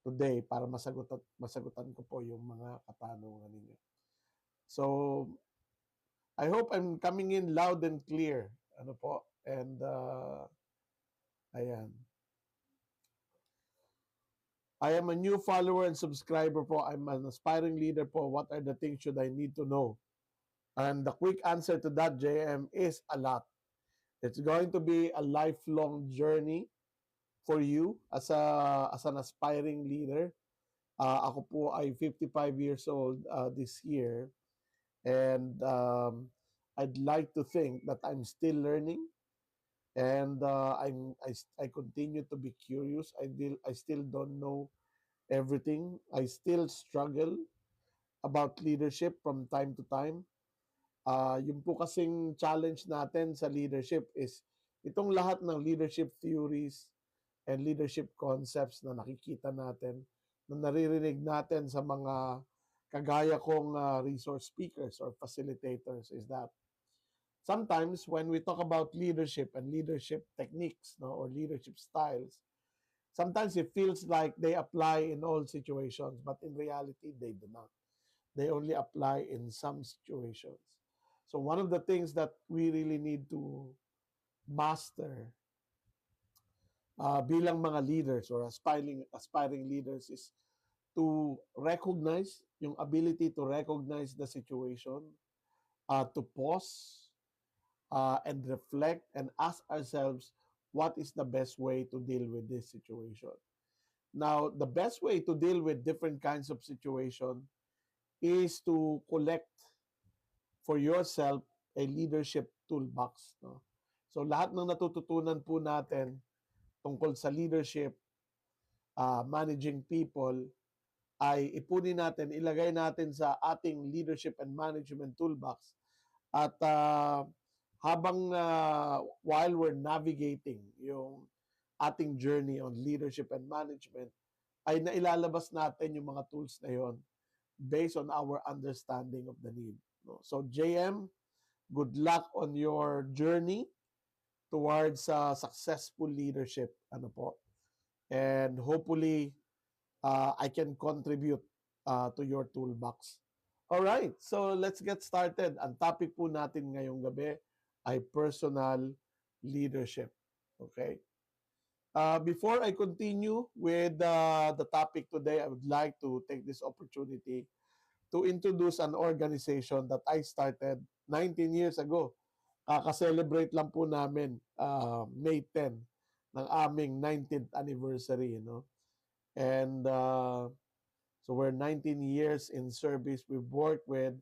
today para masagutan ko po yung mga katanungan ninyo. So, I hope I'm coming in loud and clear. Ano po? And, ayan. I am a new follower and subscriber po. I'm an aspiring leader po. What are the things should I need to know? And the quick answer to that, JM, is a lot. It's going to be a lifelong journey for you as an aspiring leader. Ako po ay 55 years old this year, and I'd like to think that I'm still learning, and I continue to be curious. I still don't know everything. I still struggle about leadership from time to time. Yung po kasing challenge natin sa leadership is itong lahat ng leadership theories and leadership concepts na nakikita natin, na naririnig natin sa mga kagaya kong resource speakers or facilitators, is that sometimes when we talk about leadership and leadership techniques, no, or leadership styles, sometimes it feels like they apply in all situations, but in reality, they do not. They only apply in some situations. So one of the things that we really need to master bilang mga leaders or aspiring leaders is to recognize, yung ability to recognize the situation, to pause and reflect and ask ourselves what is the best way to deal with this situation. Now, the best way to deal with different kinds of situation is to collect for yourself a leadership toolbox. No? So lahat ng natututunan po natin tungkol sa leadership, managing people, ay ipunin natin, ilagay natin sa ating leadership and management toolbox. At while we're navigating yung ating journey on leadership and management, ay nailalabas natin yung mga tools na yon based on our understanding of the need. No? So JM, good luck on your journey towards successful leadership. Ano po? And hopefully, I can contribute to your toolbox. All right, so let's get started. Ang topic po natin ngayong gabi ay personal leadership. Okay? Before I continue with the topic today, I would like to take this opportunity to introduce an organization that I started 19 years ago. Kaka-celebrate lang po namin May 10 ng aming 19th anniversary, you know. And so we're 19 years in service. We've worked with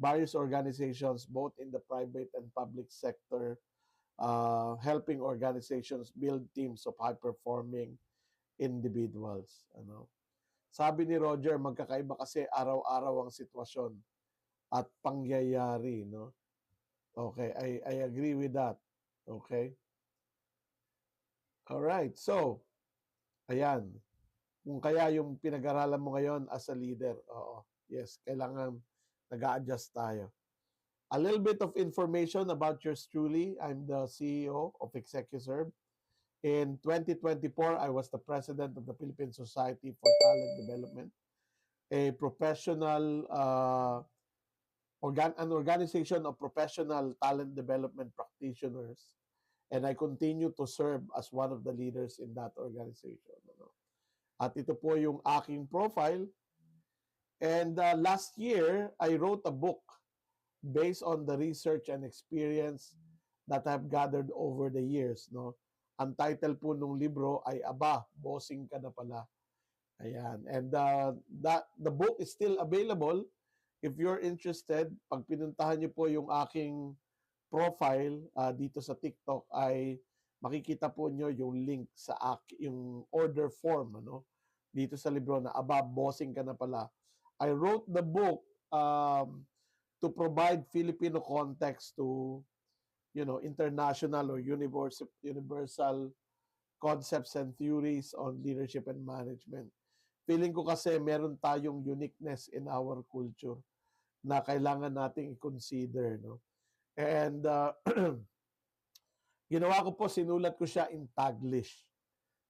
various organizations, both in the private and public sector, helping organizations build teams of high-performing individuals. Ano? Sabi ni Roger, magkakaiba kasi araw-araw ang sitwasyon at pangyayari. No? Okay, I agree with that. Okay? Alright, so, ayan. Kung kaya yung pinag-aralan mo ngayon as a leader, oo, yes, kailangan nag-a-adjust tayo. A little bit of information about yours truly. I'm the CEO of ExecuServe. In 2024, I was the president of the Philippine Society for Talent Development, a professional, an organization of professional talent development practitioners. And I continue to serve as one of the leaders in that organization. At ito po yung aking profile. And last year, I wrote a book based on the research and experience that I've gathered over the years. No? Ang title po ng libro ay Aba, Bossing Ka Na Pala. Ayan. And the book is still available. If you're interested, pag pinuntahan niyo po yung aking profile dito sa TikTok, ay makikita po niyo yung link sa yung order form, ano, dito sa libro na Aba, Bossing Ka Na Pala. I wrote the book to provide Filipino context to, international or universal concepts and theories on leadership and management. Feeling ko kasi meron tayong uniqueness in our culture na kailangan nating i-consider, no? And ginawa ko po, sinulat ko siya in Taglish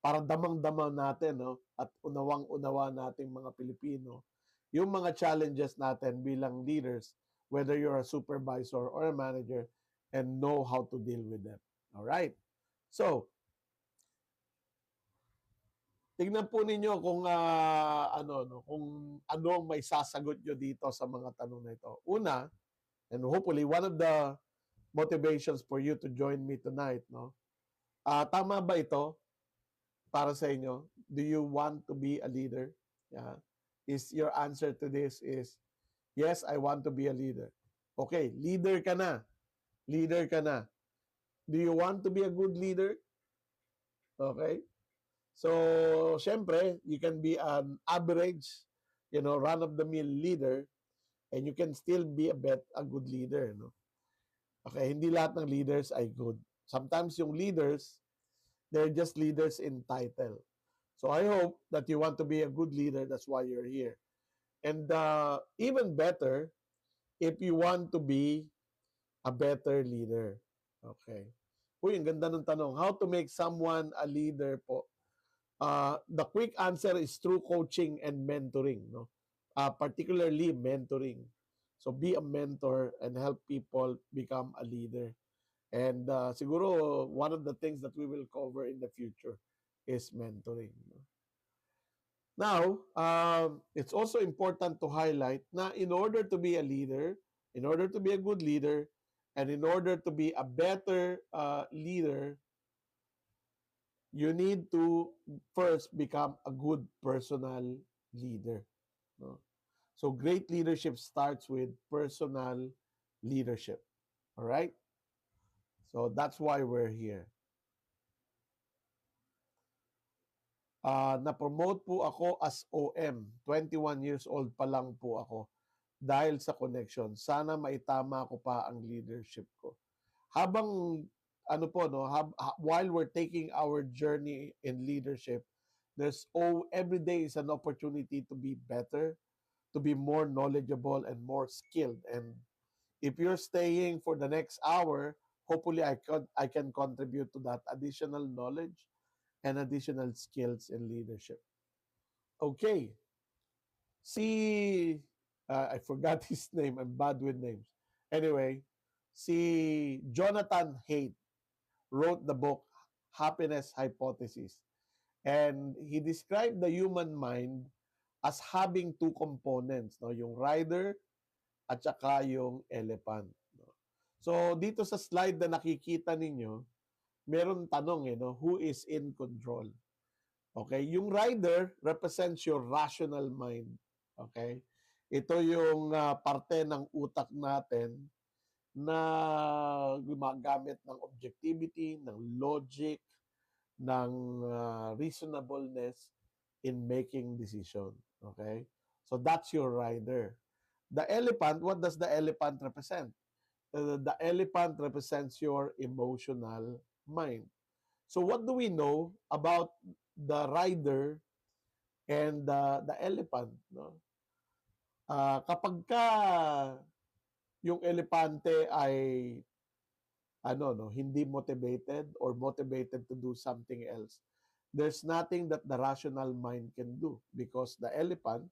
para damang-dama natin, no? at unawang-unawa nating mga Pilipino yung mga challenges natin bilang leaders, whether you're a supervisor or a manager, and know how to deal with them. All right? So, tingnan po ninyo kung kung ano ang may sasagot nyo dito sa mga tanong na ito. Una, and hopefully one of the motivations for you to join me tonight, no? Tama ba ito para sa inyo? Do you want to be a leader? Yeah. Is your answer to this is yes, I want to be a leader. Okay, leader ka na. Leader ka na. Do you want to be a good leader? Okay? So, syempre, you can be an average, run-of-the-mill leader, and you can still be a good leader, no? Okay, hindi lahat ng leaders ay good. Sometimes yung leaders, they're just leaders in title. So I hope that you want to be a good leader. That's why you're here. And even better, if you want to be a better leader. Okay. Uy, ang ganda ng tanong. How to make someone a leader po? The quick answer is through coaching and mentoring, no? Particularly mentoring. So be a mentor and help people become a leader. And siguro one of the things that we will cover in the future is mentoring. No? Now, it's also important to highlight na in order to be a leader, in order to be a good leader, and in order to be a better leader, you need to first become a good personal leader. No? So great leadership starts with personal leadership. All right? So that's why we're here. Na-promote po ako as OM. 21 years old pa lang po ako dahil sa connection. Sana maitama ko pa ang leadership ko. Habang while we're taking our journey in leadership, every day is an opportunity to be better, to be more knowledgeable and more skilled. And if you're staying for the next hour, hopefully I can contribute to that additional knowledge and additional skills in leadership. Okay. I forgot his name. I'm bad with names. Anyway, Jonathan Haidt wrote the book Happiness Hypothesis. And he described the human mind as having two components, no? Yung rider at saka yung elephant. No? So, dito sa slide na nakikita ninyo, meron tanong, no? Who is in control? Okay? Yung rider represents your rational mind. Okay? Ito yung parte ng utak natin na gumagamit ng objectivity, ng logic, ng reasonableness in making decision. Okay? So that's your rider. The elephant, what does the elephant represent? The elephant represents your emotional mind. So what do we know about the rider and the elephant? No? Kapag ka yung elepante ay hindi motivated or motivated to do something else, there's nothing that the rational mind can do because the elephant,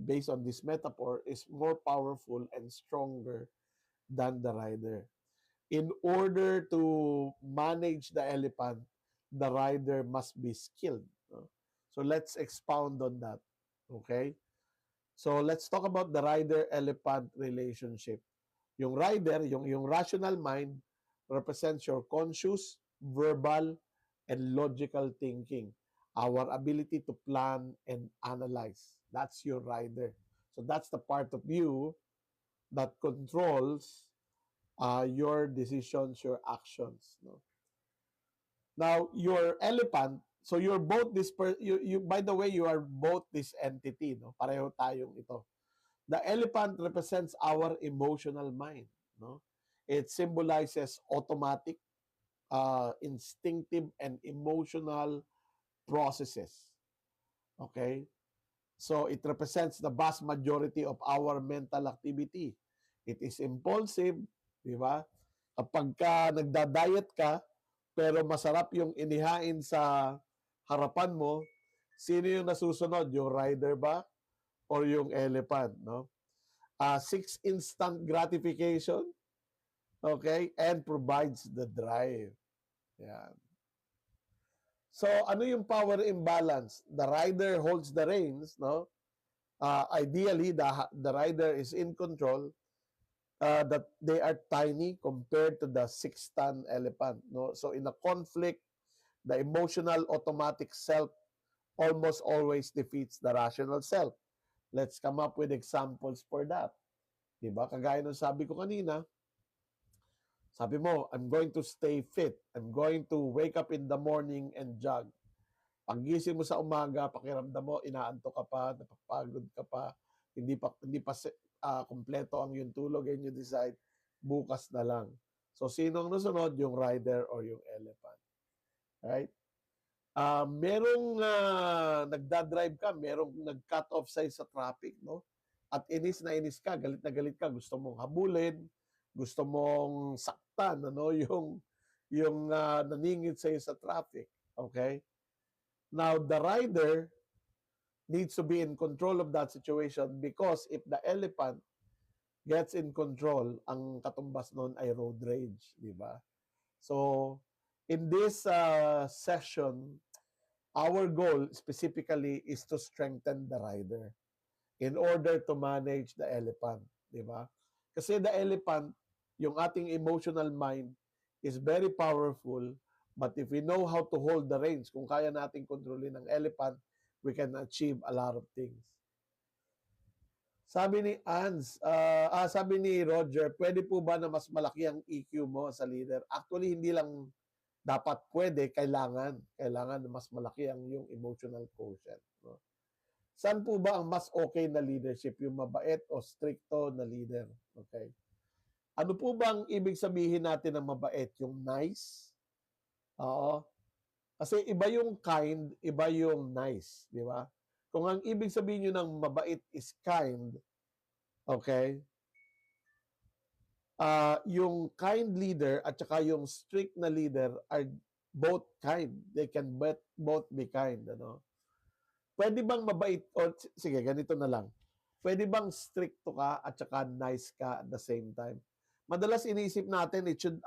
based on this metaphor, is more powerful and stronger than the rider. In order to manage the elephant, the rider must be skilled. No? So let's expound on that. Okay? So let's talk about the rider-elephant relationship. Yung rider, yung rational mind, represents your conscious, verbal, and logical thinking. Our ability to plan and analyze. That's your rider. So that's the part of you that controls your decisions, your actions. No? Now, your elephant, so you're both this you by the way, you are both this entity, no? Pareho tayong ito. The elephant represents our emotional mind, no? It symbolizes automatic, instinctive and emotional processes. Okay? So it represents the vast majority of our mental activity. It is impulsive, di ba? Kapag ka nagda-diet ka, pero masarap yung inihain sa harapan mo, Sino yung nasusunod? Yung rider ba or yung elephant, no? Six instant gratification, okay, and provides the drive. Yan. So, ano yung power imbalance? The rider holds the reins, no? Ideally, the rider is in control, that they are tiny compared to the six-ton elephant, no? So, in a conflict, the emotional automatic self almost always defeats the rational self. Let's come up with examples for that. Diba? Kagaya ng sabi ko kanina, sabi mo, I'm going to stay fit. I'm going to wake up in the morning and jog. Paggising mo sa umaga, pakiramdam mo, inaantok ka pa, napapagod ka pa, hindi pa kumpleto ang yung tulog, and you decide, bukas na lang. So, sino ang nasunod? Yung rider or yung elephant. Right? Merong nagdadrive ka, merong nag-cut off sa'yo sa traffic, no? At inis na inis ka, galit na galit ka, gusto mong habulin, gusto mong saktan, ano, yung naningit sa'yo sa traffic. Okay? Now, the rider needs to be in control of that situation because if the elephant gets in control, ang katumbas nun ay road rage, di ba? So, in this session, our goal specifically is to strengthen the rider in order to manage the elephant, di ba? Kasi the elephant, yung ating emotional mind is very powerful, but if we know how to hold the reins, kung kaya nating kontrolin ng elephant, we can achieve a lot of things. Sabi ni Roger, pwede po ba na mas malaki ang EQ mo sa leader? Actually, hindi lang dapat pwede, kailangan na mas malaki ang yung emotional quotient, no? Saan po ba ang mas okay na leadership, yung mabait o stricto na leader? Okay. Ano po bang ibig sabihin natin ng mabait? Yung nice? Oo. Kasi iba yung kind, iba yung nice, di ba? Kung ang ibig sabihin nyo ng mabait is kind, okay, yung kind leader at saka yung strict na leader are both kind. They can both be kind, ano? Pwede bang mabait o sige, ganito na lang. Pwede bang stricto ka at saka nice ka at the same time? Madalas iniisip natin it should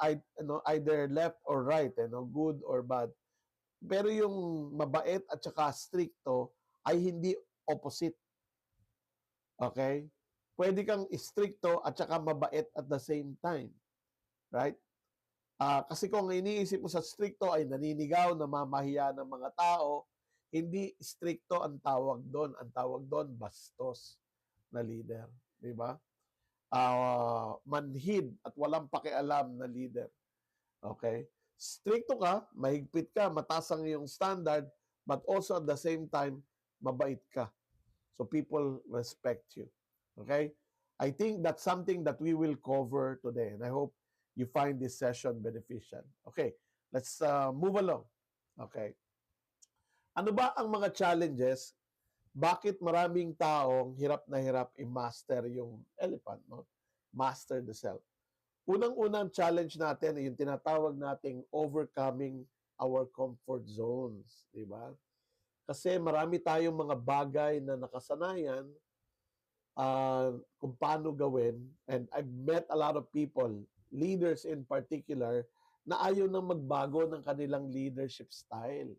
either left or right, good or bad. Pero yung mabait at saka stricto ay hindi opposite. Okay? Pwede kang stricto at saka mabait at the same time. Right? Kasi kung iniisip mo sa stricto ay naninigaw, namamahiya ng mga tao, hindi stricto ang tawag doon. Ang tawag doon, bastos na leader. Di ba? Manhid at walang pakialam na leader. Okay? Stricto ka, mahigpit ka, mataas ang iyong standard, but also at the same time, mabait ka. So people respect you. Okay? I think that's something that we will cover today, and I hope you find this session beneficial. Okay, let's move along. Okay. Ano ba ang mga challenges? Bakit maraming taong hirap na hirap i-master yung elephant, no? Master the self. Unang-unang challenge natin ay yung tinatawag nating overcoming our comfort zones, di ba? Kasi marami tayong mga bagay na nakasanayan kung paano gawin. And I've met a lot of people, leaders in particular, na ayaw nang magbago ng kanilang leadership style.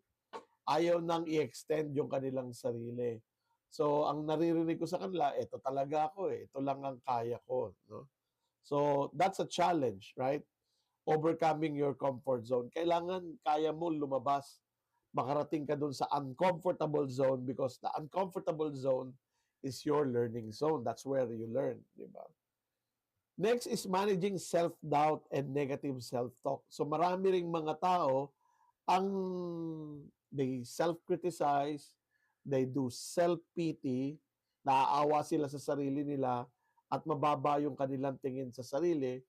Ayaw nang i-extend yung kanilang sarili. So, ang naririnig ko sa kanila, ito talaga ako eh. Ito lang ang kaya ko. No? So, that's a challenge, right? Overcoming your comfort zone. Kailangan kaya mo lumabas, makarating ka dun sa uncomfortable zone because the uncomfortable zone is your learning zone. That's where you learn, di ba? Next is managing self-doubt and negative self-talk. So marami ring mga tao ang they self-criticize, they do self-pity, naaawa sila sa sarili nila at mababa yung kanilang tingin sa sarili.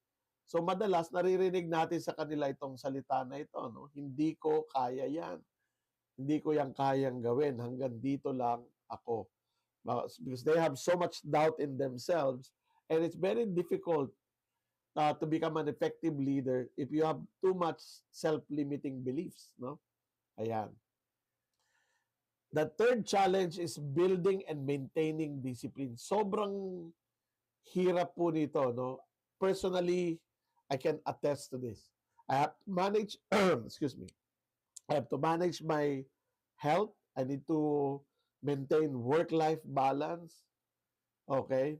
So madalas naririnig natin sa kanila itong salita na ito, no? Hindi ko kaya yan. Hindi ko yan kayang gawin. Hanggang dito lang ako. Because they have so much doubt in themselves, and it's very difficult to become an effective leader if you have too much self-limiting beliefs, no? Ayan. The third challenge is building and maintaining discipline. Sobrang hirap po nito, no? Personally, I can attest to this. I have to manage, excuse me, I have to manage my health. I need to maintain work-life balance. Okay?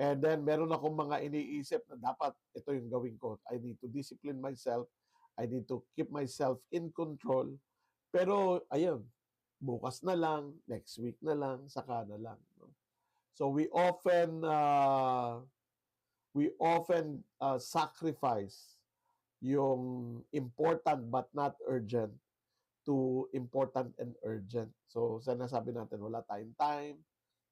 And then meron akong mga iniisip na dapat ito yung gawin ko. I need to discipline myself. I need to keep myself in control. Pero ayun, bukas na lang, next week na lang, saka na lang. No? So we often sacrifice yung important but not urgent to important and urgent. So, sinasabi natin, wala tayong time.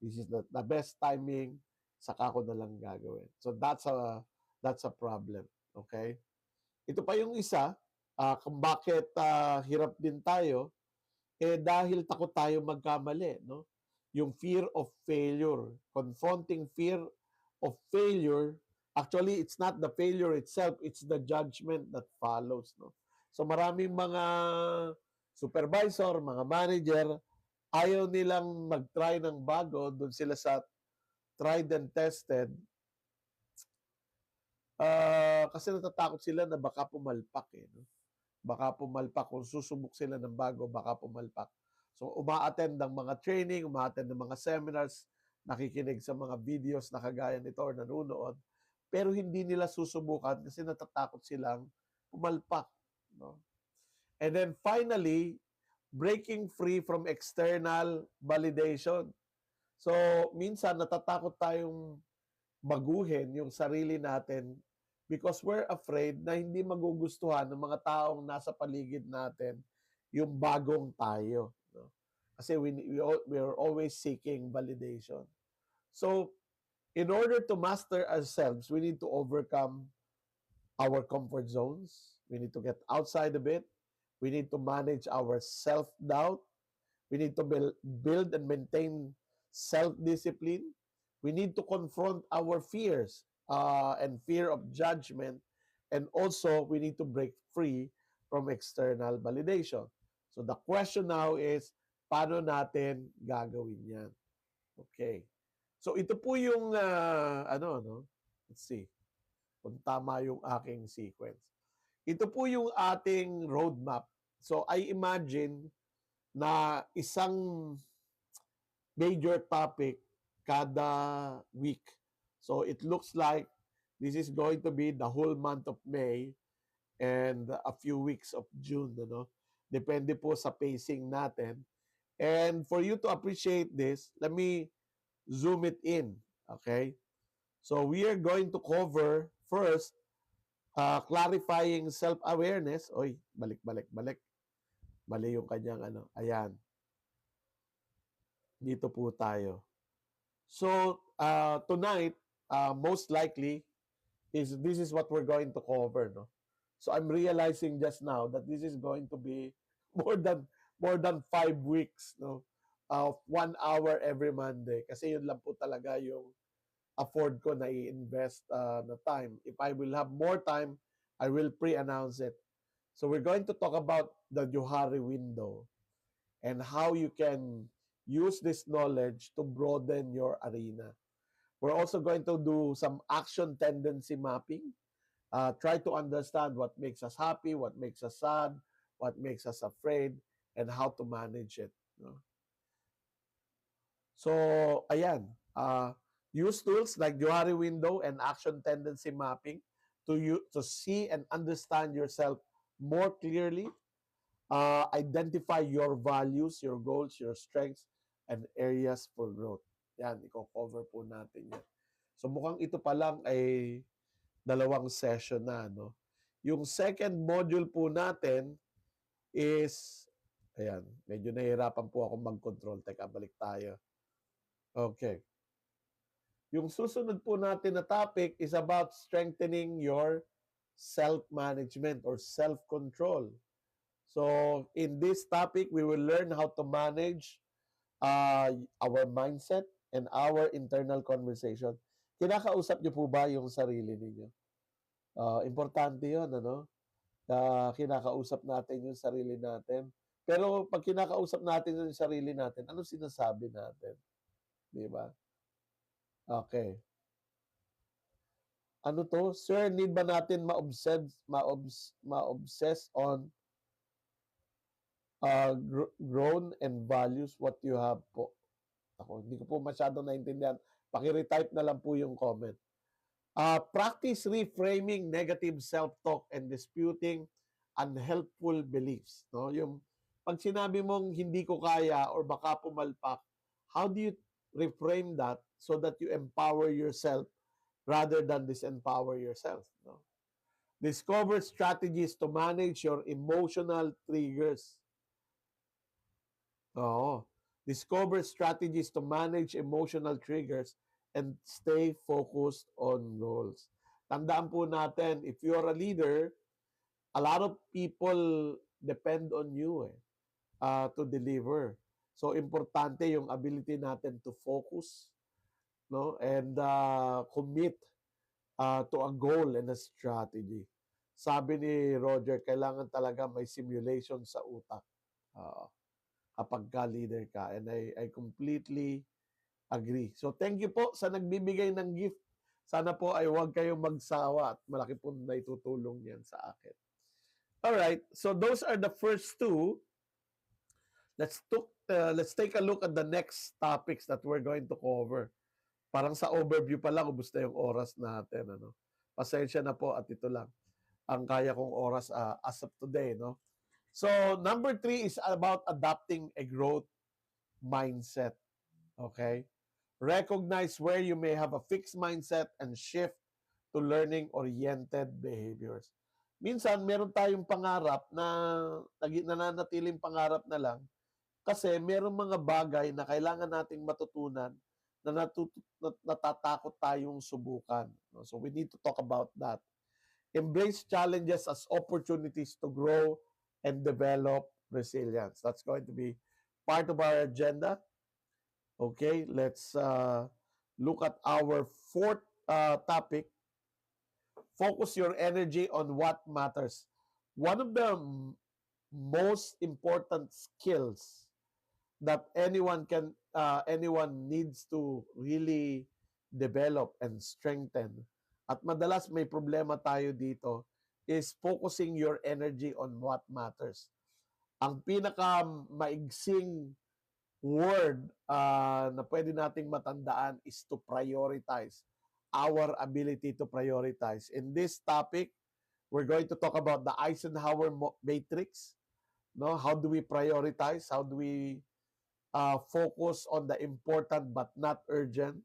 This is the best timing. Saka ko na lang gagawin. So, that's a problem. Okay? Ito pa yung isa, kung bakit hirap din tayo, dahil takot tayo magkamali. No? Yung fear of failure. Confronting fear of failure, actually, it's not the failure itself, it's the judgment that follows. No? So maraming mga supervisor, mga manager, ayaw nilang mag-try ng bago, doon sila sa tried and tested, kasi natatakot sila na baka pumalpak eh. No? Baka pumalpak. Kung susubok sila ng bago, baka pumalpak. So, uma-attend ng mga training, uma-attend ng mga seminars, nakikinig sa mga videos na kagaya nito or nanonood, pero hindi nila susubukan kasi natatakot silang pumalpak. No? And then finally, breaking free from external validation. So, minsan natatakot tayong baguhin yung sarili natin because we're afraid na hindi magugustuhan ng mga taong nasa paligid natin yung bagong tayo. No? Kasi we are always seeking validation. So, in order to master ourselves, we need to overcome our comfort zones. We need to get outside a bit. We need to manage our self-doubt. We need to build and maintain self-discipline. We need to confront our fears and fear of judgment. And also, we need to break free from external validation. So the question now is, paano natin gagawin yan? Okay. So ito po yung, let's see, kung tama yung aking sequence. Ito po yung ating roadmap. So I imagine na isang major topic kada week. So it looks like this is going to be the whole month of May and a few weeks of June, no? Depende po sa pacing natin. And for you to appreciate this, let me zoom it in, okay? So we are going to cover first clarifying self-awareness. Oy, balik. Mali yung kanyang ano. Ayan. Dito po tayo. So, tonight, most likely, this is what we're going to cover, no? So I'm realizing just now that this is going to be more than 5 weeks, no? Of 1 hour every Monday. Kasi yun lang po talaga yung afford ko na i-invest na time. If I will have more time, I will pre-announce it. So we're going to talk about the Johari window and how you can use this knowledge to broaden your arena. We're also going to do some action tendency mapping. Try to understand what makes us happy, what makes us sad, what makes us afraid, and how to manage it. No? So, ayan. Use tools like Johari window and action tendency mapping to see and understand yourself more clearly. Identify your values, your goals, your strengths, and areas for growth. Yan, i-cover po natin yan. So mukhang ito pa lang ay 2 session na, no? Yung second module po natin is, ayan, medyo nahihirapan po ako mag-control. Teka, balik tayo. Okay. Yung susunod po natin na topic is about strengthening your self-management or self-control. So, in this topic, we will learn how to manage our mindset and our internal conversation. Kinakausap niyo po ba yung sarili ninyo? Importante yun, ano? Kinakausap natin yung sarili natin. Pero pag kinakausap natin yung sarili natin, ano sinasabi natin? Di ba? Okay. Ano to? Sir, need ba natin ma-obsess on grown and values what you have po? Ako, hindi ko po masyadong naintindihan. Paki-retype na lang po yung comment. Practice reframing negative self-talk and disputing unhelpful beliefs. No? Yung pag sinabi mong hindi ko kaya or baka pumalpak, how do you reframe that so that you empower yourself rather than disempower yourself? No? Discover strategies to manage your emotional triggers. Oo. Discover strategies to manage emotional triggers and stay focused on goals. Tandaan po natin, if you're a leader, a lot of people depend on you to deliver. So, importante yung ability natin to focus, no, and commit to a goal and a strategy. Sabi ni Roger, kailangan talaga may simulation sa utak. Uh, Kapag ka-leader ka. And I completely agree. So thank you po sa nagbibigay ng gift. Sana po ay huwag kayong magsawa at malaki po na itutulong yan sa akin. Alright, so those are the first two. Let's take a look at the next topics that we're going to cover. Parang sa overview pa lang, ubos na yung oras natin. Ano? Pasensya na po at ito lang ang kaya kong oras as of today. No? So number 3 is about adopting a growth mindset. Okay? Recognize where you may have a fixed mindset and shift to learning-oriented behaviors. Minsan, meron tayong pangarap na nananatiling pangarap na lang kasi meron mga bagay na kailangan nating matutunan na natatakot tayong subukan. So we need to talk about that. Embrace challenges as opportunities to grow and develop resilience. That's going to be part of our agenda. Okay, let's look at our fourth topic. Focus your energy on what matters. One of the most important skills that anyone needs to really develop and strengthen. At madalas may problema tayo dito is focusing your energy on what matters. Ang pinaka maigsing word na pwede nating matandaan is to prioritize. Our ability to prioritize. In this topic, we're going to talk about the Eisenhower matrix. No, how do we prioritize? How do we focus on the important but not urgent?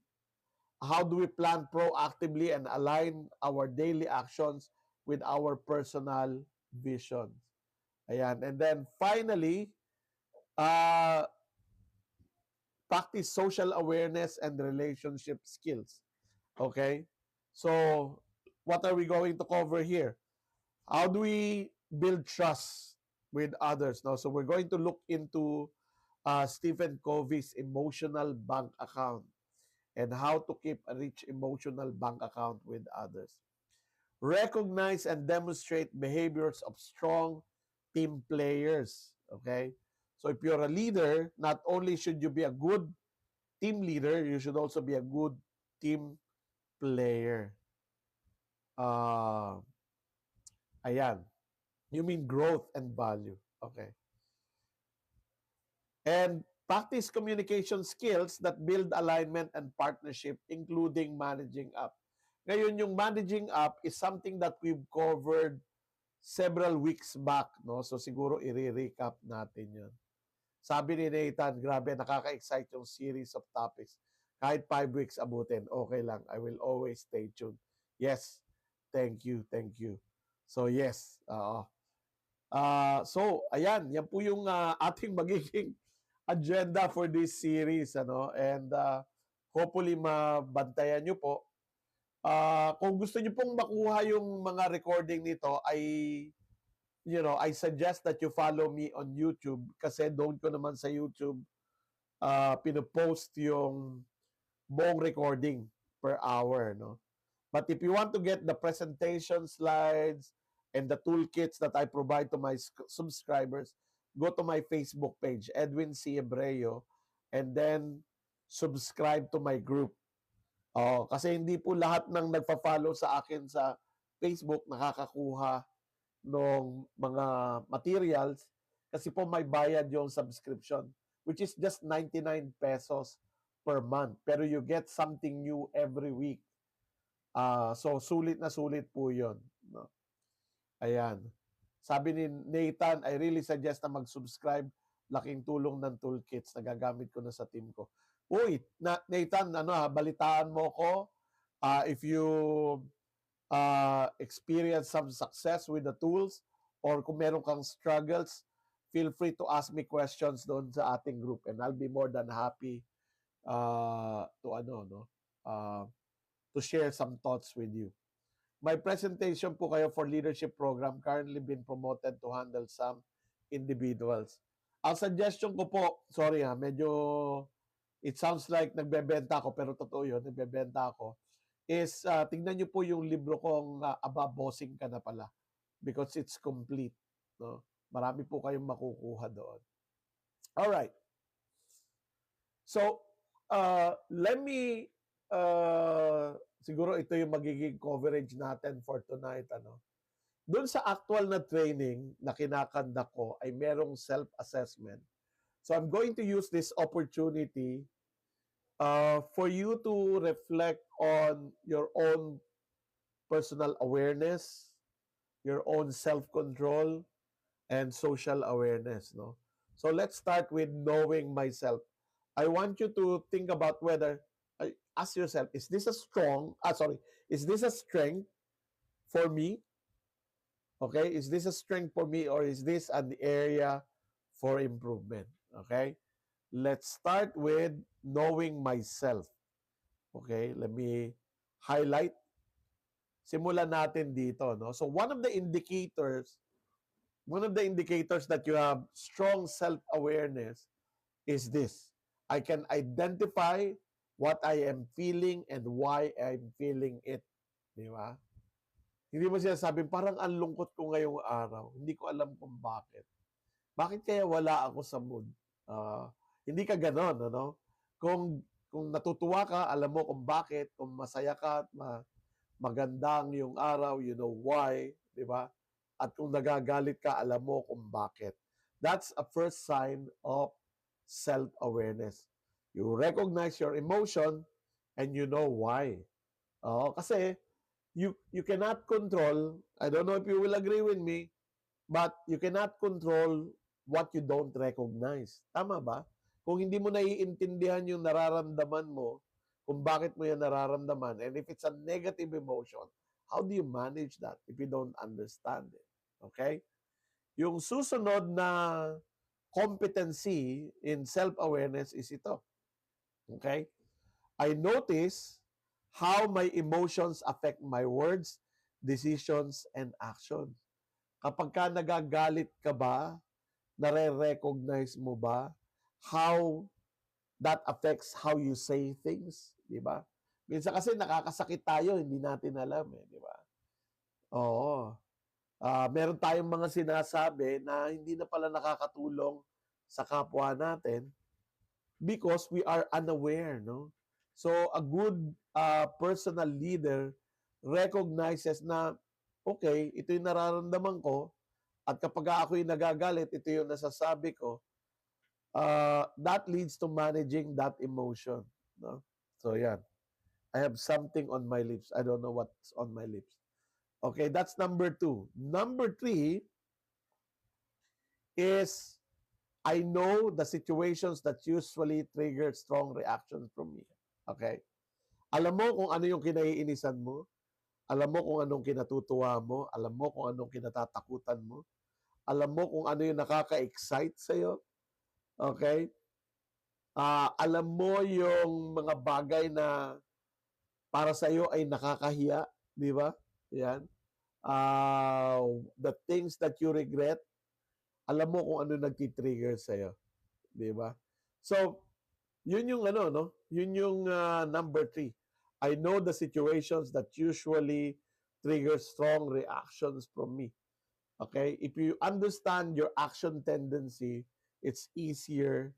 How do we plan proactively and align our daily actions with our personal vision? Ayan. And then finally, uh, practice social awareness and relationship skills. Okay? So, what are we going to cover here? How do we build trust with others? Now, so we're going to look into Stephen Covey's emotional bank account and how to keep a rich emotional bank account with others. Recognize and demonstrate behaviors of strong team players. Okay? So if you're a leader, not only should you be a good team leader, you should also be a good team player. Uh, Ayan. You mean growth and value. Okay. And practice communication skills that build alignment and partnership, including managing up. Ngayon, yung managing up is something that we've covered several weeks back. No? So siguro i-recap natin yun. Sabi ni Nathan, grabe, nakaka-excite yung series of topics. Kahit 5 weeks abutin, okay lang. I will always stay tuned. Yes, thank you, thank you. So yes, so ayan, yan po yung ating magiging agenda for this series, ano? And hopefully mabantayan nyo po. Kung gusto nyo pong makuha yung mga recording nito, I suggest that you follow me on YouTube kasi doon ko naman sa YouTube pinopost yung buong recording per hour, no? But if you want to get the presentation slides and the toolkits that I provide to my subscribers, go to my Facebook page, Edwin C. Ebreo, and then subscribe to my group. Oh, kasi hindi po lahat ng nagfa-follow sa akin sa Facebook nakakakuha ng mga materials kasi po may bayad yung subscription, which is just 99 pesos per month. Pero you get something new every week. So sulit na sulit po 'yon, no? Ayan. Sabi ni Nathan, I really suggest na mag-subscribe. Laking tulong ng toolkits na gagamit ko na sa team ko. Uy, Nathan, balitaan mo ko if you experience some success with the tools or kung meron kang struggles, feel free to ask me questions doon sa ating group and I'll be more than happy uh, to share some thoughts with you. My presentation po kayo for leadership program currently been promoted to handle some individuals. Ang suggestion ko po, sorry medyo it sounds like nagbebenta ako pero totoo yun, nagbebenta ako, is tingnan nyo po yung libro kong Aba, Bossing Ka Na Pala because it's complete. No? Marami po kayong makukuha doon. Alright. So, let me siguro ito yung magiging coverage natin for tonight. Doon sa actual na training na kinakanda ko ay merong self-assessment. So I'm going to use this opportunity for you to reflect on your own personal awareness, your own self-control, and social awareness. No? So let's start with knowing myself. I want you to think about whether, ask yourself, is this a strength for me? Okay, is this a strength for me or is this an area for improvement? Okay, let's start with knowing myself. Okay, let me highlight. Simulan natin dito, no? So one of the indicators that you have strong self-awareness is this. I can identify what I am feeling and why I'm feeling it. Di ba? Hindi mo sinasabing, parang ang lungkot ko ngayong araw. Hindi ko alam kung bakit. Bakit kaya wala ako sa mood? Hindi ka ganon, ano? Kung natutuwa ka, alam mo kung bakit. Kung masaya ka at maganda ang iyong araw, you know why, di ba? At kung nagagalit ka, alam mo kung bakit. That's a first sign of self-awareness. You recognize your emotion and you know why. Kasi you cannot control, I don't know if you will agree with me, but you cannot control what you don't recognize. Tama ba? Kung hindi mo naiintindihan yung nararamdaman mo, kung bakit mo yan nararamdaman, and if it's a negative emotion, how do you manage that if you don't understand it? Okay? Yung susunod na competency in self-awareness is ito. Okay? I notice how my emotions affect my words, decisions, and actions. Kapag ka nagagalit ka ba, nare-recognize mo ba how that affects how you say things, di ba? Minsan kasi nakakasakit tayo, hindi natin alam di ba? Oo. Meron tayong mga sinasabi na hindi na pala nakakatulong sa kapwa natin because we are unaware, no? So a good personal leader recognizes na okay, ito yung nararamdaman ko at kapag ako yung nagagalit, ito yung nasasabi ko. That leads to managing that emotion, no? So yan. I have something on my lips. I don't know what's on my lips. Okay, that's number 2. Number 3 is I know the situations that usually trigger strong reactions from me. Okay? Alam mo kung ano yung kinaiinisan mo. Alam mo kung anong kinatutuwa mo. Alam mo kung anong kinatatakutan mo. Alam mo kung ano yung nakaka-excite sa'yo. Okay? Alam mo yung mga bagay na para sa'yo ay nakakahiya. Di ba? Yan. The things that you regret, alam mo kung ano nagtitrigger sa'yo. Di ba? So, yun yung no? Yun yung number 3. I know the situations that usually trigger strong reactions from me. Okay? If you understand your action tendency, it's easier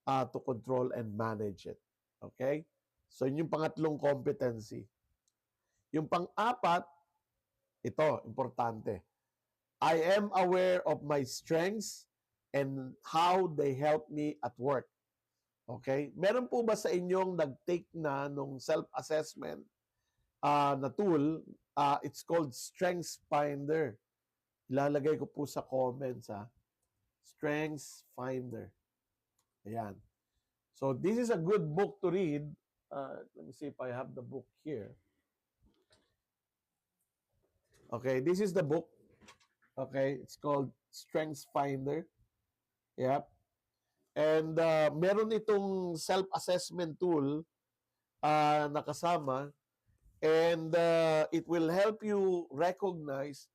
to control and manage it. Okay? So, yun yung pangatlong competency. Yung pang-apat, ito, importante. I am aware of my strengths and how they help me at work. Okay? Meron po ba sa inyong nag-take na nung self-assessment na tool? It's called Strengths Finder. Ilalagay ko po sa comments, ha? Strengths Finder. Ayan. So, this is a good book to read. Let me see if I have the book here. Okay, this is the book. Okay, it's called Strengths Finder. Yep. And meron itong self-assessment tool na kasama, and it will help you recognize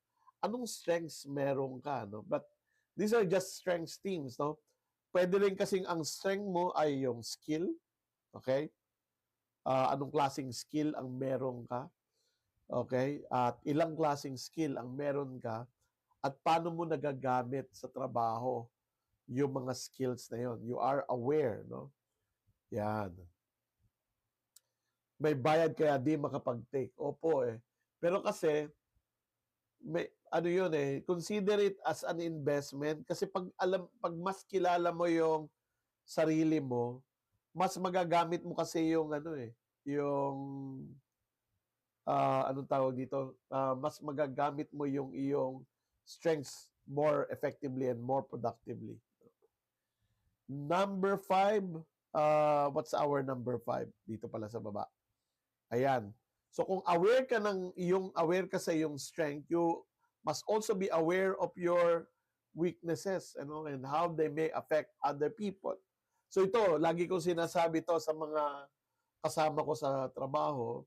anong strengths meron ka, no? But these are just strengths themes, no? Pwede rin kasing ang strength mo ay yung skill, okay? Anong klaseng skill ang meron ka, okay? At ilang klaseng skill ang meron ka, at paano mo nagagamit sa trabaho yung mga skills na yon. You are aware, no? Yan. May bayad kaya di makapag-take. Opo eh. Pero kasi, may, ano yun eh, consider it as an investment kasi pag mas kilala mo yung sarili mo, mas magagamit mo kasi yung ano eh, yung anong tawag dito, mas magagamit mo yung iyong strengths more effectively and more productively. Number 5, what's our number 5? Dito pala sa baba. Ayan. So kung aware ka sa iyong strength, you must also be aware of your weaknesses, and how they may affect other people. So ito, lagi kong sinasabi to sa mga kasama ko sa trabaho,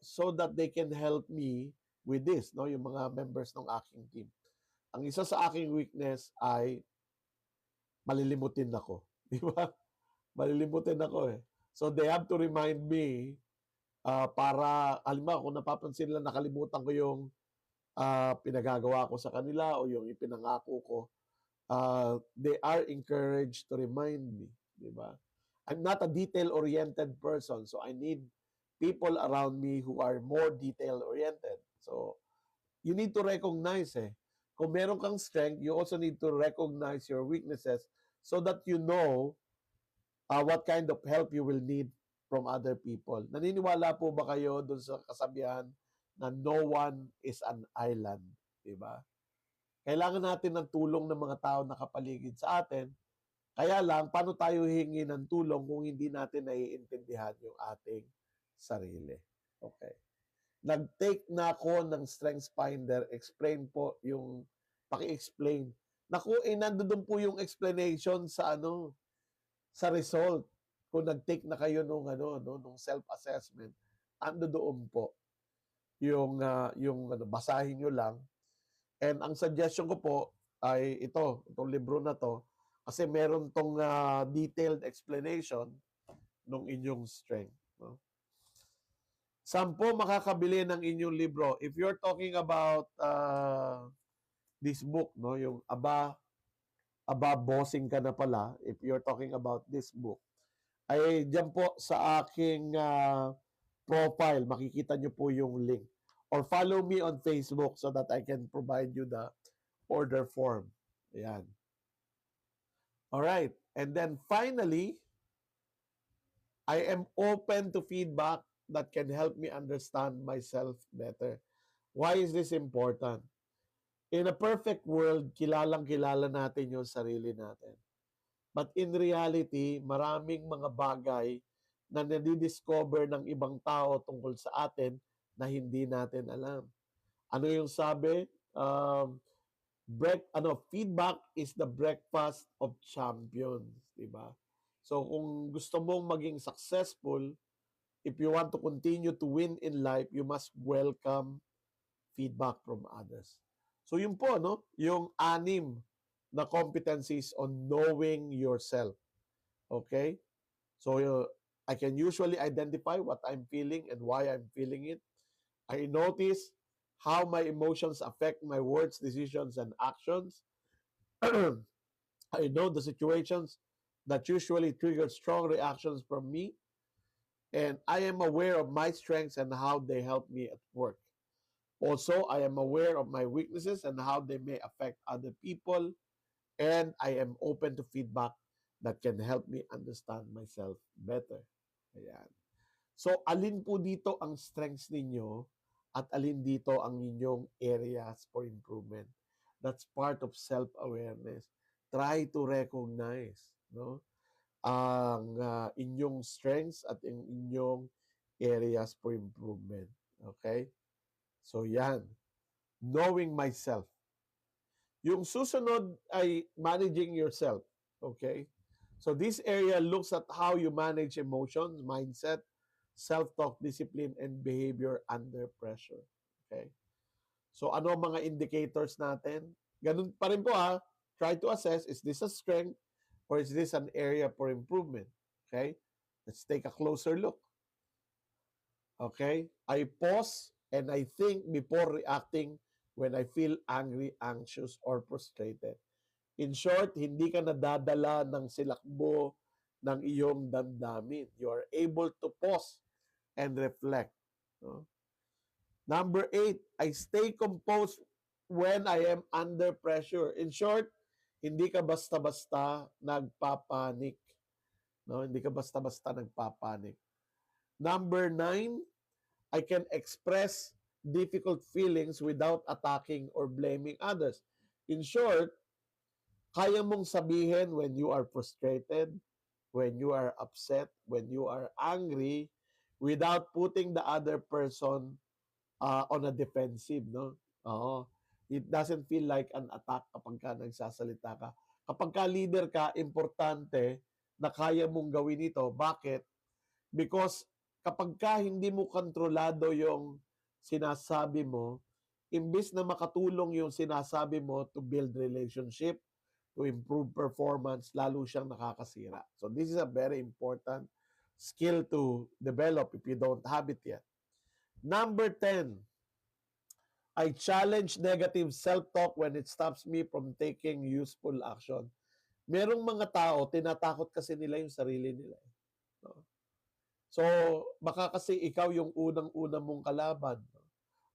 so that they can help me with this, no, yung mga members ng aking team. Ang isa sa aking weakness ay malilimutin ako. Di ba? Malilimutin ako eh. So they have to remind me para, halimbawa, kung napapansin nila nakalimutan ko yung pinagagawa ko sa kanila o yung ipinangako ko, they are encouraged to remind me. Di ba? I'm not a detail-oriented person, so I need people around me who are more detail-oriented. So, you need to recognize kung meron kang strength, you also need to recognize your weaknesses so that you know what kind of help you will need from other people. Naniniwala po ba kayo dun sa kasabihan na no one is an island? Diba? Kailangan natin ng tulong ng mga tao na kapaligid sa atin. Kaya lang, paano tayo hingi ng tulong kung hindi natin naiintindihan yung ating sarili? Okay. Nag-take na ako ng Strengths Finder. Explain po yung, paki-explain. Naku, nandoon po yung explanation sa sa result. Kung nag-take na kayo nung nung self-assessment, ando doon po yung basahin nyo lang. And ang suggestion ko po ay itong libro na to, kasi meron tong detailed explanation ng inyong strength. No? Saan po makakabili ng inyong libro? If you're talking about this book, no, yung bossing ka na pala, if you're talking about this book, ay diyan po sa aking profile, makikita nyo po yung link. Or follow me on Facebook so that I can provide you the order form. Ayan. Alright. And then finally, I am open to feedback that can help me understand myself better. Why is this important? In a perfect world, kilalang-kilala natin yung sarili natin. But in reality, maraming mga bagay na nadidiscover ng ibang tao tungkol sa atin na hindi natin alam. Ano yung sabi? Feedback is the breakfast of champions, di ba? So kung gusto mong maging successful, if you want to continue to win in life, you must welcome feedback from others. So yun po, no? Yung 6 na competencies on knowing yourself. Okay? So I can usually identify what I'm feeling and why I'm feeling it. I notice how my emotions affect my words, decisions, and actions. I know the situations that usually trigger strong reactions from me, and I am aware of my strengths and how they help me at work. Also, I am aware of my weaknesses and how they may affect other people, and I am open to feedback that can help me understand myself better. Ayan. So, alin po dito ang strengths ninyo at alin dito ang inyong areas for improvement? That's part of self-awareness. Try to recognize, no, ang inyong strengths at ang inyong areas for improvement. Okay? So, yan. Knowing myself. Yung susunod ay managing yourself. Okay? So this area looks at how you manage emotions, mindset, self-talk, discipline, and behavior under pressure. Okay? So ano ang mga indicators natin? Ganun pa rin po ha. Try to assess, is this a strength or is this an area for improvement? Okay? Let's take a closer look. Okay? I pause and I think before reacting when I feel angry, anxious, or frustrated. In short, hindi ka nadadala ng silakbo ng iyong damdamin. You are able to pause and reflect. No? Number 8, I stay composed when I am under pressure. In short, hindi ka basta-basta nagpapanik. No? Hindi ka basta-basta nagpapanik. Number 9, I can express difficult feelings without attacking or blaming others. In short, kaya mong sabihin when you are frustrated, when you are upset, when you are angry, without putting the other person on a defensive, no? Oo. It doesn't feel like an attack kapag ka nagsasalita ka. Kapag ka leader ka, importante na kaya mong gawin ito. Bakit? Because kapag ka hindi mo kontrolado yung sinasabi mo, imbis na makatulong yung sinasabi mo to build relationship, to improve performance, lalo siyang nakakasira. So this is a very important skill to develop if you don't have it yet. Number 10, I challenge negative self-talk when it stops me from taking useful action. Merong mga tao, tinatakot kasi nila yung sarili nila. No? So, baka kasi ikaw yung unang-una mong kalaban.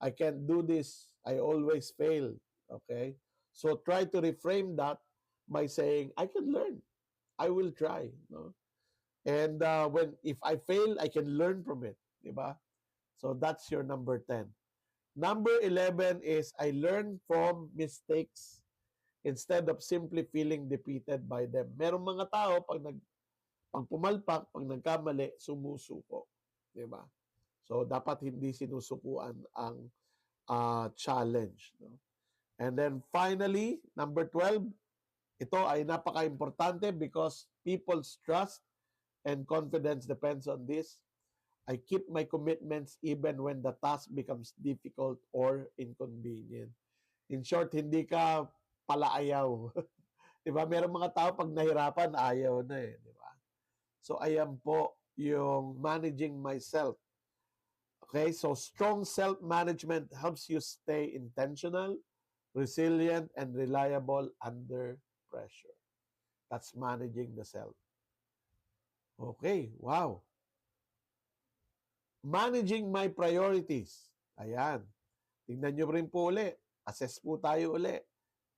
I can't do this. I always fail. Okay? So, try to reframe that by saying, I can learn. I will try. No? And if I fail, I can learn from it. Diba? So, that's your number 10. Number 11 is I learn from mistakes instead of simply feeling defeated by them. Merong mga tao, pag pumalpak, pag nagkamali, sumusuko. Diba? So, dapat hindi sinusukuan ang challenge. No? And then finally, number 12, ito ay napaka-importante because people's trust and confidence depends on this. I keep my commitments even when the task becomes difficult or inconvenient. In short, hindi ka palaayaw. Di ba? Merong mga tao pag nahirapan, ayaw na eh. Di ba? So, ayan po yung managing myself. Okay, so strong self-management helps you stay intentional, resilient, and reliable under pressure. That's managing the self. Okay, wow. Managing my priorities. Ayan. Tingnan nyo rin po uli. Assess po tayo uli.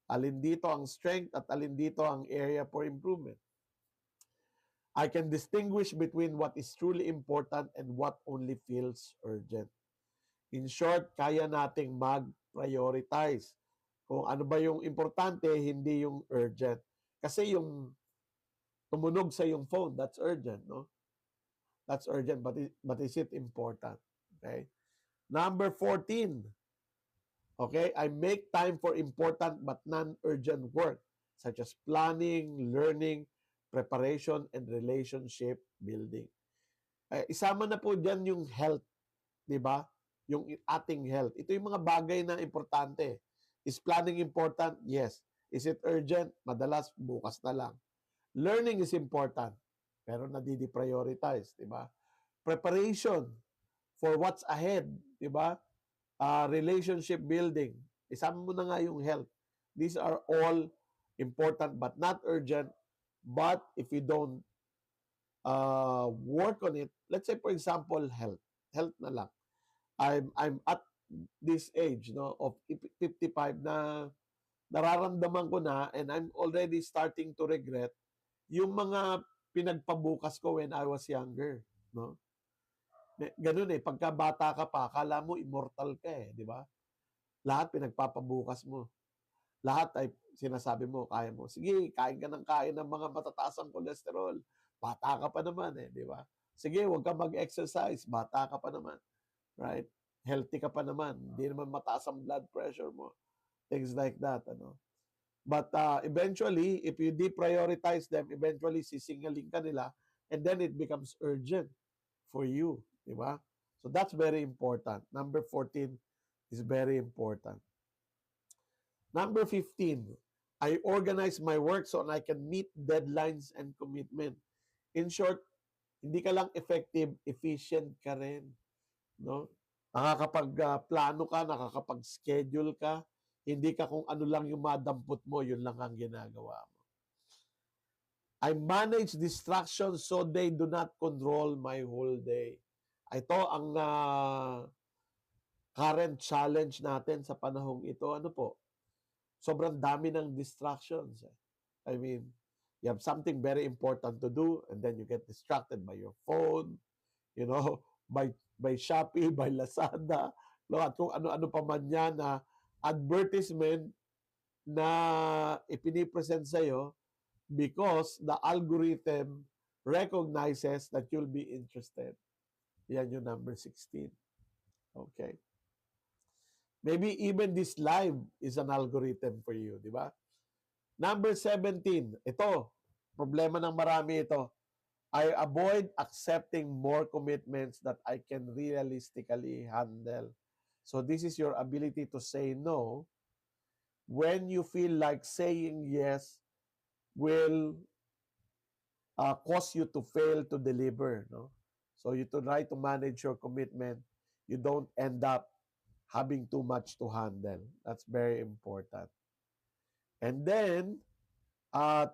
Alin dito ang strength at alin dito ang area for improvement. I can distinguish between what is truly important and what only feels urgent. In short, kaya nating mag-prioritize. Kung ano ba yung importante, hindi yung urgent. Kasi yung tumunog sa yung phone, that's urgent, no? That's urgent, but is it important? Okay? Number 14, okay, I make time for important but non-urgent work such as planning, learning, preparation, and relationship building. Isama na po dyan yung health, di ba? Yung ating health. Ito yung mga bagay na importante. Is planning important? Yes. Is it urgent? Madalas, bukas na lang. Learning is important, pero nadidi-prioritize, di ba? Preparation for what's ahead, di ba? Relationship building. Isama mo na nga yung health. These are all important but not urgent. But if you don't work on it, let's say for example, health na lang. I'm at this age no of 55 na nararamdaman ko na and I'm already starting to regret yung mga pinagpabukas ko when I was younger, no? Ganun eh, pagka bata ka pa, akala mo immortal ka eh, di ba? Lahat pinagpapabukas mo. Lahat ay sinasabi mo, kaya mo. Sige, kain ka ng kain ng mga matataas ang cholesterol. Bata ka pa naman eh, di ba? Sige, huwag ka mag-exercise. Bata ka pa naman. Right? Healthy ka pa naman. Hindi naman mataas ang blood pressure mo. Things like that. Ano? But eventually, if you deprioritize them, eventually sisingaling ka nila and then it becomes urgent for you. Di ba? So that's very important. Number 14 is very important. Number 15, I organize my work so I can meet deadlines and commitment. In short, hindi ka lang effective, efficient ka rin. No? Nakakapag-plano ka, nakakapag-schedule ka, hindi ka kung ano lang yung madampot mo, yun lang ang ginagawa mo. I manage distractions so they do not control my whole day. Ito ang current challenge natin sa panahong ito. Ano po? Sobrang dami ng distractions. I mean, you have something very important to do and then you get distracted by your phone, you know, by Shopee, by Lazada, no, at kung ano-ano pa man yan na advertisement na ipinipresent sa'yo because the algorithm recognizes that you'll be interested. Yan yung number 16. Okay. Maybe even this live is an algorithm for you, di ba? Number 17, ito, problema ng marami ito. I avoid accepting more commitments that I can realistically handle. So this is your ability to say no when you feel like saying yes will cause you to fail to deliver. No? So you try to manage your commitment. You don't end up having too much to handle. That's very important. And then,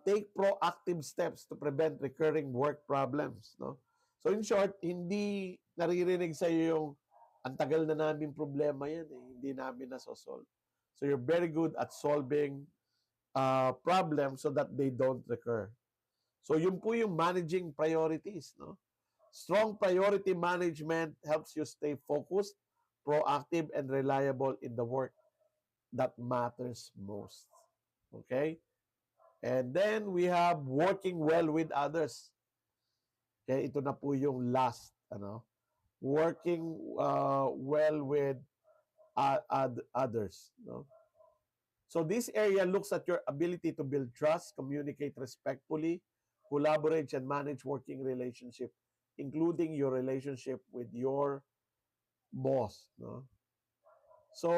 take proactive steps to prevent recurring work problems. No? So in short, hindi naririnig sa iyo yung ang tagal na namin problema yan eh, hindi namin nasosolve. So you're very good at solving problems so that they don't recur. So yun po yung managing priorities. No? Strong priority management helps you stay focused, proactive, and reliable in the work that matters most. Okay? And then we have working well with others. Okay, ito na po yung last, working well with others, no? So this area looks at your ability to build trust, communicate respectfully, collaborate and manage working relationship, including your relationship with your boss, no? So,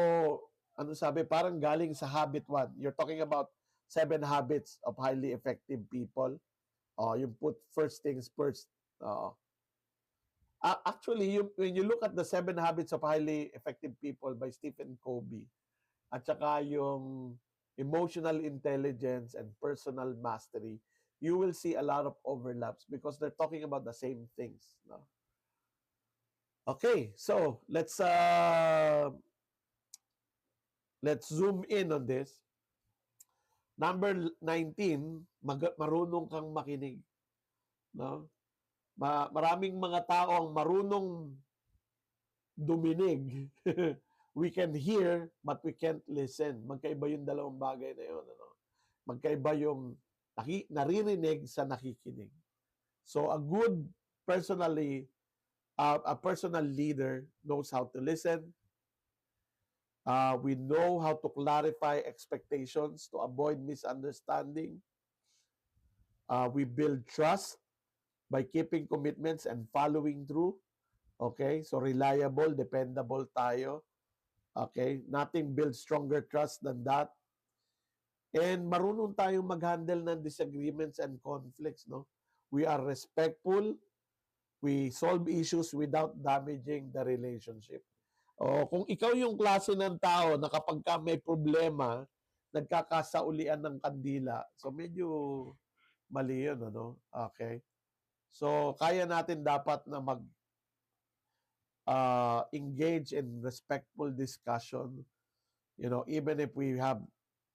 ano sabi, parang galing sa habit 1. You're talking about 7 habits of highly effective people. You put first things first. Actually, when you look at the 7 habits of highly effective people by Stephen Covey, at saka yung emotional intelligence and personal mastery, you will see a lot of overlaps because they're talking about the same things. No? Okay, so let's zoom in on this. Number 19, marunong kang makinig. No? Maraming mga tao ang marunong duminig. We can hear, but we can't listen. Magkaiba yung dalawang bagay na yun. Ano? Magkaiba yung naririnig sa nakikinig. So a good a personal leader knows how to listen. We know how to clarify expectations to avoid misunderstanding. We build trust by keeping commitments and following through. Okay? So reliable, dependable tayo. Okay? Nothing builds stronger trust than that. And marunong tayong mag-handle ng disagreements and conflicts, no? We are respectful. We solve issues without damaging the relationship. O kung ikaw yung klase ng tao na kapag ka may problema, nagkakasaulian ng kandila, so medyo mali yun, ano? Okay. So, kaya natin dapat na engage in respectful discussion, even if we have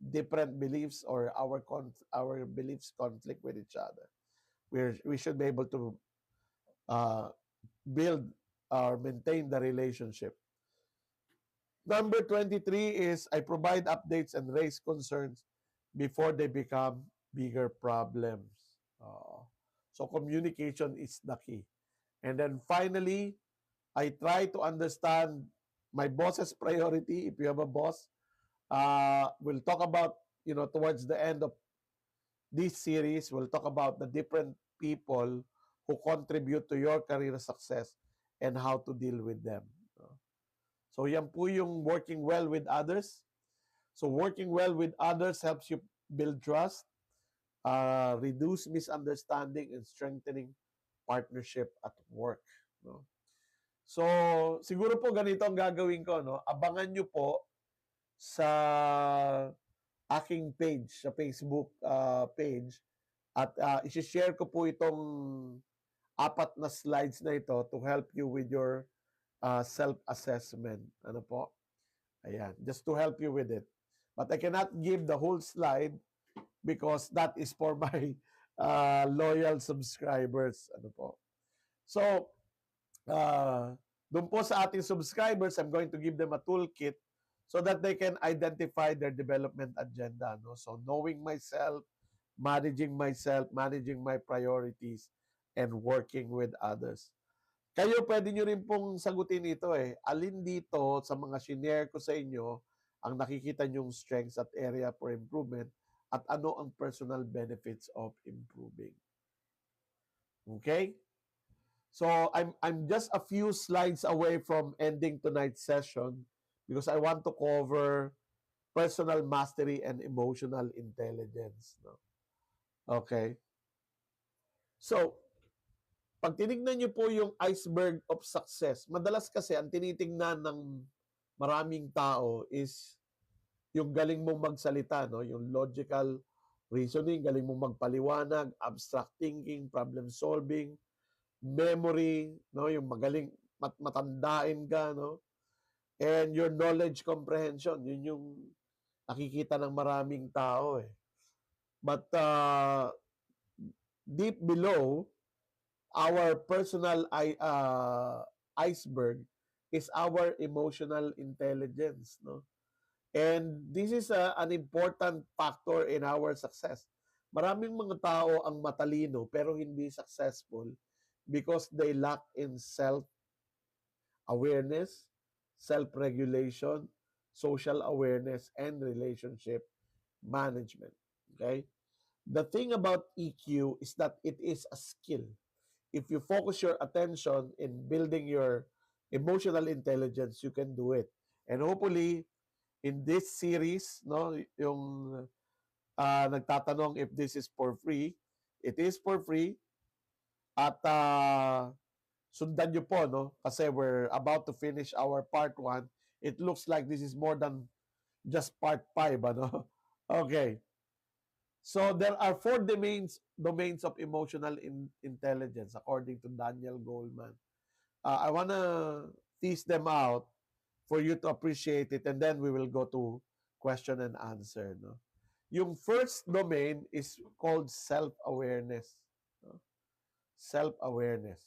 different beliefs or our beliefs conflict with each other. We should be able to uh, build or maintain the relationship. Number 23 is I provide updates and raise concerns before they become bigger problems. Uh, so communication is the key. And then finally, I try to understand my boss's priority. If you have a boss, we'll talk about, towards the end of this series, we'll talk about the different people who contribute to your career success and how to deal with them. So yan po yung working well with others. So working well with others helps you build trust, reduce misunderstanding, and strengthening partnership at work. No? So, siguro po ganito ang gagawin ko, no? Abangan nyo po sa aking page, sa Facebook page, at isi-share ko po itong apat na slides na ito to help you with your self-assessment. Ano po? Ayan, just to help you with it. But I cannot give the whole slide because that is for my loyal subscribers. Ano po? So, doon po sa ating subscribers, I'm going to give them a toolkit so that they can identify their development agenda. No? So, knowing myself, managing my priorities, and working with others. Kayo, pwede nyo rin pong sagutin ito eh. Alin dito sa mga shinare ko sa inyo ang nakikita nyong strengths at area for improvement at ano ang personal benefits of improving. Okay? So I'm just a few slides away from ending tonight's session because I want to cover personal mastery and emotional intelligence. No? Okay. So, pag tinignan niyo po yung iceberg of success, madalas kasi ang tinitingnan ng maraming tao is yung galing mong magsalita, no? Yung logical reasoning, galing mong magpaliwanag, abstract thinking, problem solving, memory, no? Yung magaling matandain ka, no? And your knowledge comprehension, yun yung nakikita ng maraming tao eh. But deep below, our personal iceberg is our emotional intelligence, no? And this is an important factor in our success. Maraming mga tao ang matalino pero hindi successful because they lack in self-awareness, self-regulation, social awareness, and relationship management. Okay? The thing about EQ is that it is a skill. If you focus your attention in building your emotional intelligence, you can do it. And hopefully, in this series, no, yung nagtatanong if this is for free, it is for free. At sundan nyo po, no, kasi we're about to finish our part 1. It looks like this is more than just part 5, ano? Okay. So there are 4 domains of emotional intelligence according to Daniel Goleman. I want to tease them out for you to appreciate it, and then we will go to question and answer. No? Yung first domain is called self-awareness. No? Self-awareness.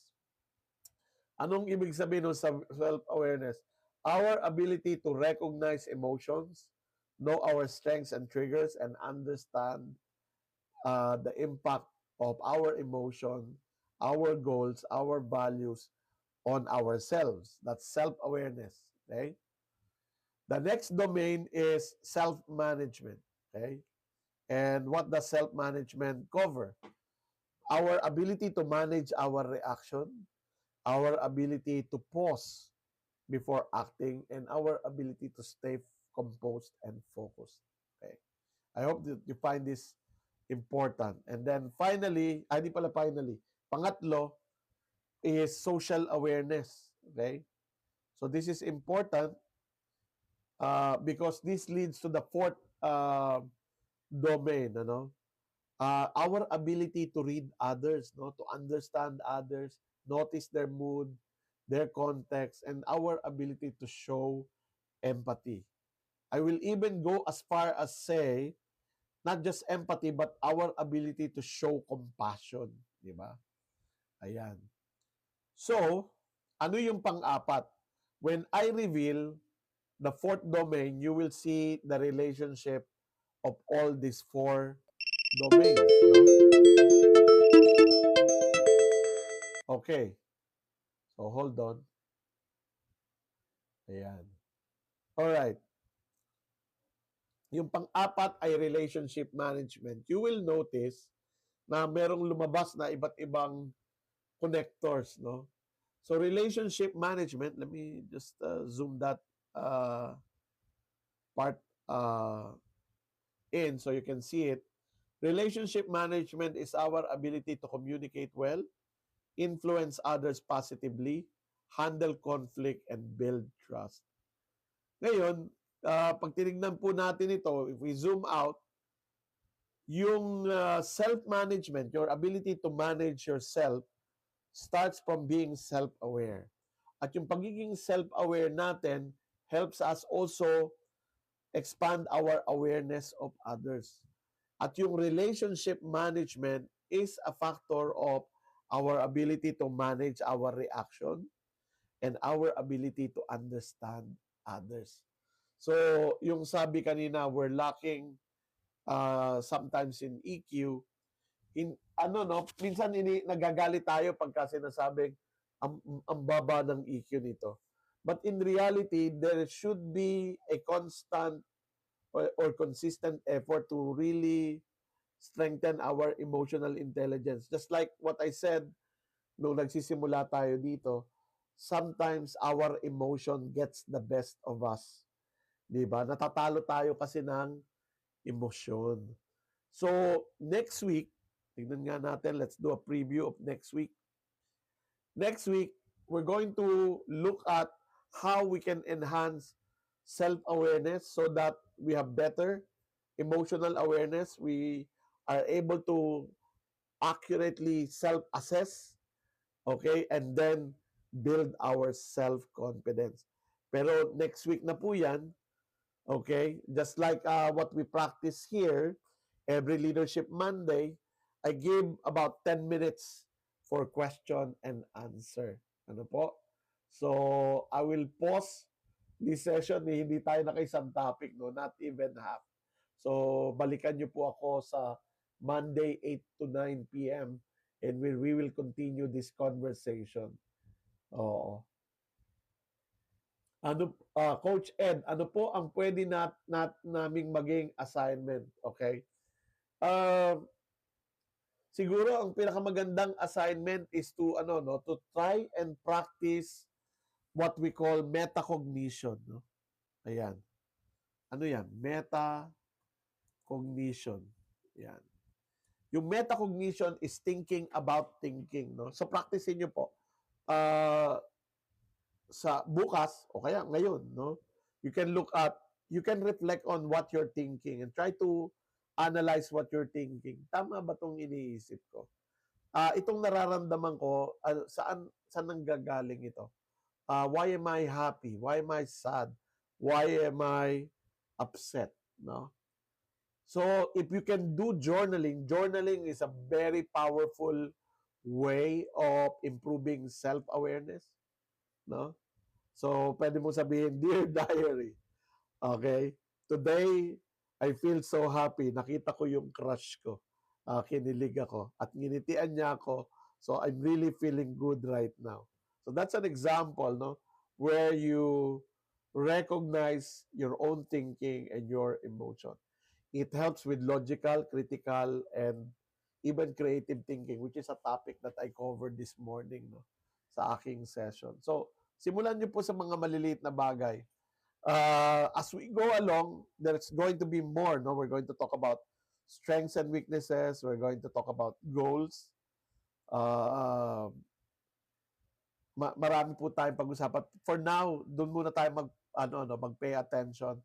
Anong ibig sabihin ng self-awareness? Our ability to recognize emotions, know our strengths and triggers, and understand the impact of our emotion, our goals, our values on ourselves. That's self-awareness. Okay? The next domain is self-management. Okay? And what does self-management cover? Our ability to manage our reaction, our ability to pause before acting, and our ability to stay composed and focused. Okay? I hope that you find this important. And then finally, hindi pala finally, pangatlo is social awareness. Okay? So this is important because this leads to the fourth domain, ano? Our ability to read others, no, to understand others, notice their mood, their context, and our ability to show empathy. I will even go as far as say not just empathy but our ability to show compassion, di ba? Ayan. So, ano yung pang-apat? When I reveal the fourth domain, you will see the relationship of all these four domains, no? Okay. So, hold on. Ayan. All right. Yung pang-apat ay relationship management. You will notice na merong lumabas na iba't ibang connectors, no? So relationship management, let me just zoom that uh, part uh, in so you can see it. Relationship management is our ability to communicate well, influence others positively, handle conflict, and build trust. Ngayon, pag tinignan po natin ito, if we zoom out, yung self-management, your ability to manage yourself, starts from being self-aware. At yung pagiging self-aware natin helps us also expand our awareness of others. At yung relationship management is a factor of our ability to manage our reaction and our ability to understand others. So, yung sabi kanina, we're lacking sometimes in EQ, ano no, minsan nagagalit tayo pagka sinasabing ang, ang baba ng EQ nito. But in reality, there should be a constant or consistent effort to really strengthen our emotional intelligence. Just like what I said nung nagsisimula tayo dito, sometimes our emotion gets the best of us. 'Di ba? Natatalo tayo kasi ng emosyon. So, next week, tignan nga natin, let's do a preview of next week. Next week, we're going to look at how we can enhance self-awareness so that we have better emotional awareness. We are able to accurately self-assess, okay, and then build our self-confidence. Pero next week na po yan, okay? Just like what we practice here, every Leadership Monday, I give about 10 minutes for question and answer. Ano po? So, I will pause this session. Hindi tayo nakaisang topic, no? Not even half. So, balikan niyo po ako sa Monday 8 to 9 p.m. and we will continue this conversation. Oo. Ano, Coach Ed, ano po ang pwede naming maging assignment? Okay? Uh, Siguro ang pinakamagandang assignment is to ano no, to try and practice what we call metacognition, no? Ayan. Ano 'yan? Metacognition. Ayan. Yung metacognition is thinking about thinking, no? So practicein niyo po. Uh, sa bukas o kaya ngayon, no? You can look at, you can reflect on what you're thinking and try to analyze what you're thinking. Tama ba tong iniisip ko? Itong nararamdaman ko, saan nanggagaling ito? Why am I happy? Why am I sad? Why am I upset? No? So, if you can do journaling, journaling is a very powerful way of improving self-awareness, no? So, pwede mo sabihin, Dear Diary, okay, today, I feel so happy. Nakita ko yung crush ko. Kinilig ako. At nginitian niya ako. So, I'm really feeling good right now. So, that's an example, no? Where you recognize your own thinking and your emotion. It helps with logical, critical, and even creative thinking, which is a topic that I covered this morning, no? Sa aking session. So, simulan niyo po sa mga maliliit na bagay. As we go along, there's going to be more. No, we're going to talk about strengths and weaknesses. We're going to talk about goals. Uh, marami po tayong pag-usapan. For now, doon muna tayo mag-pay attention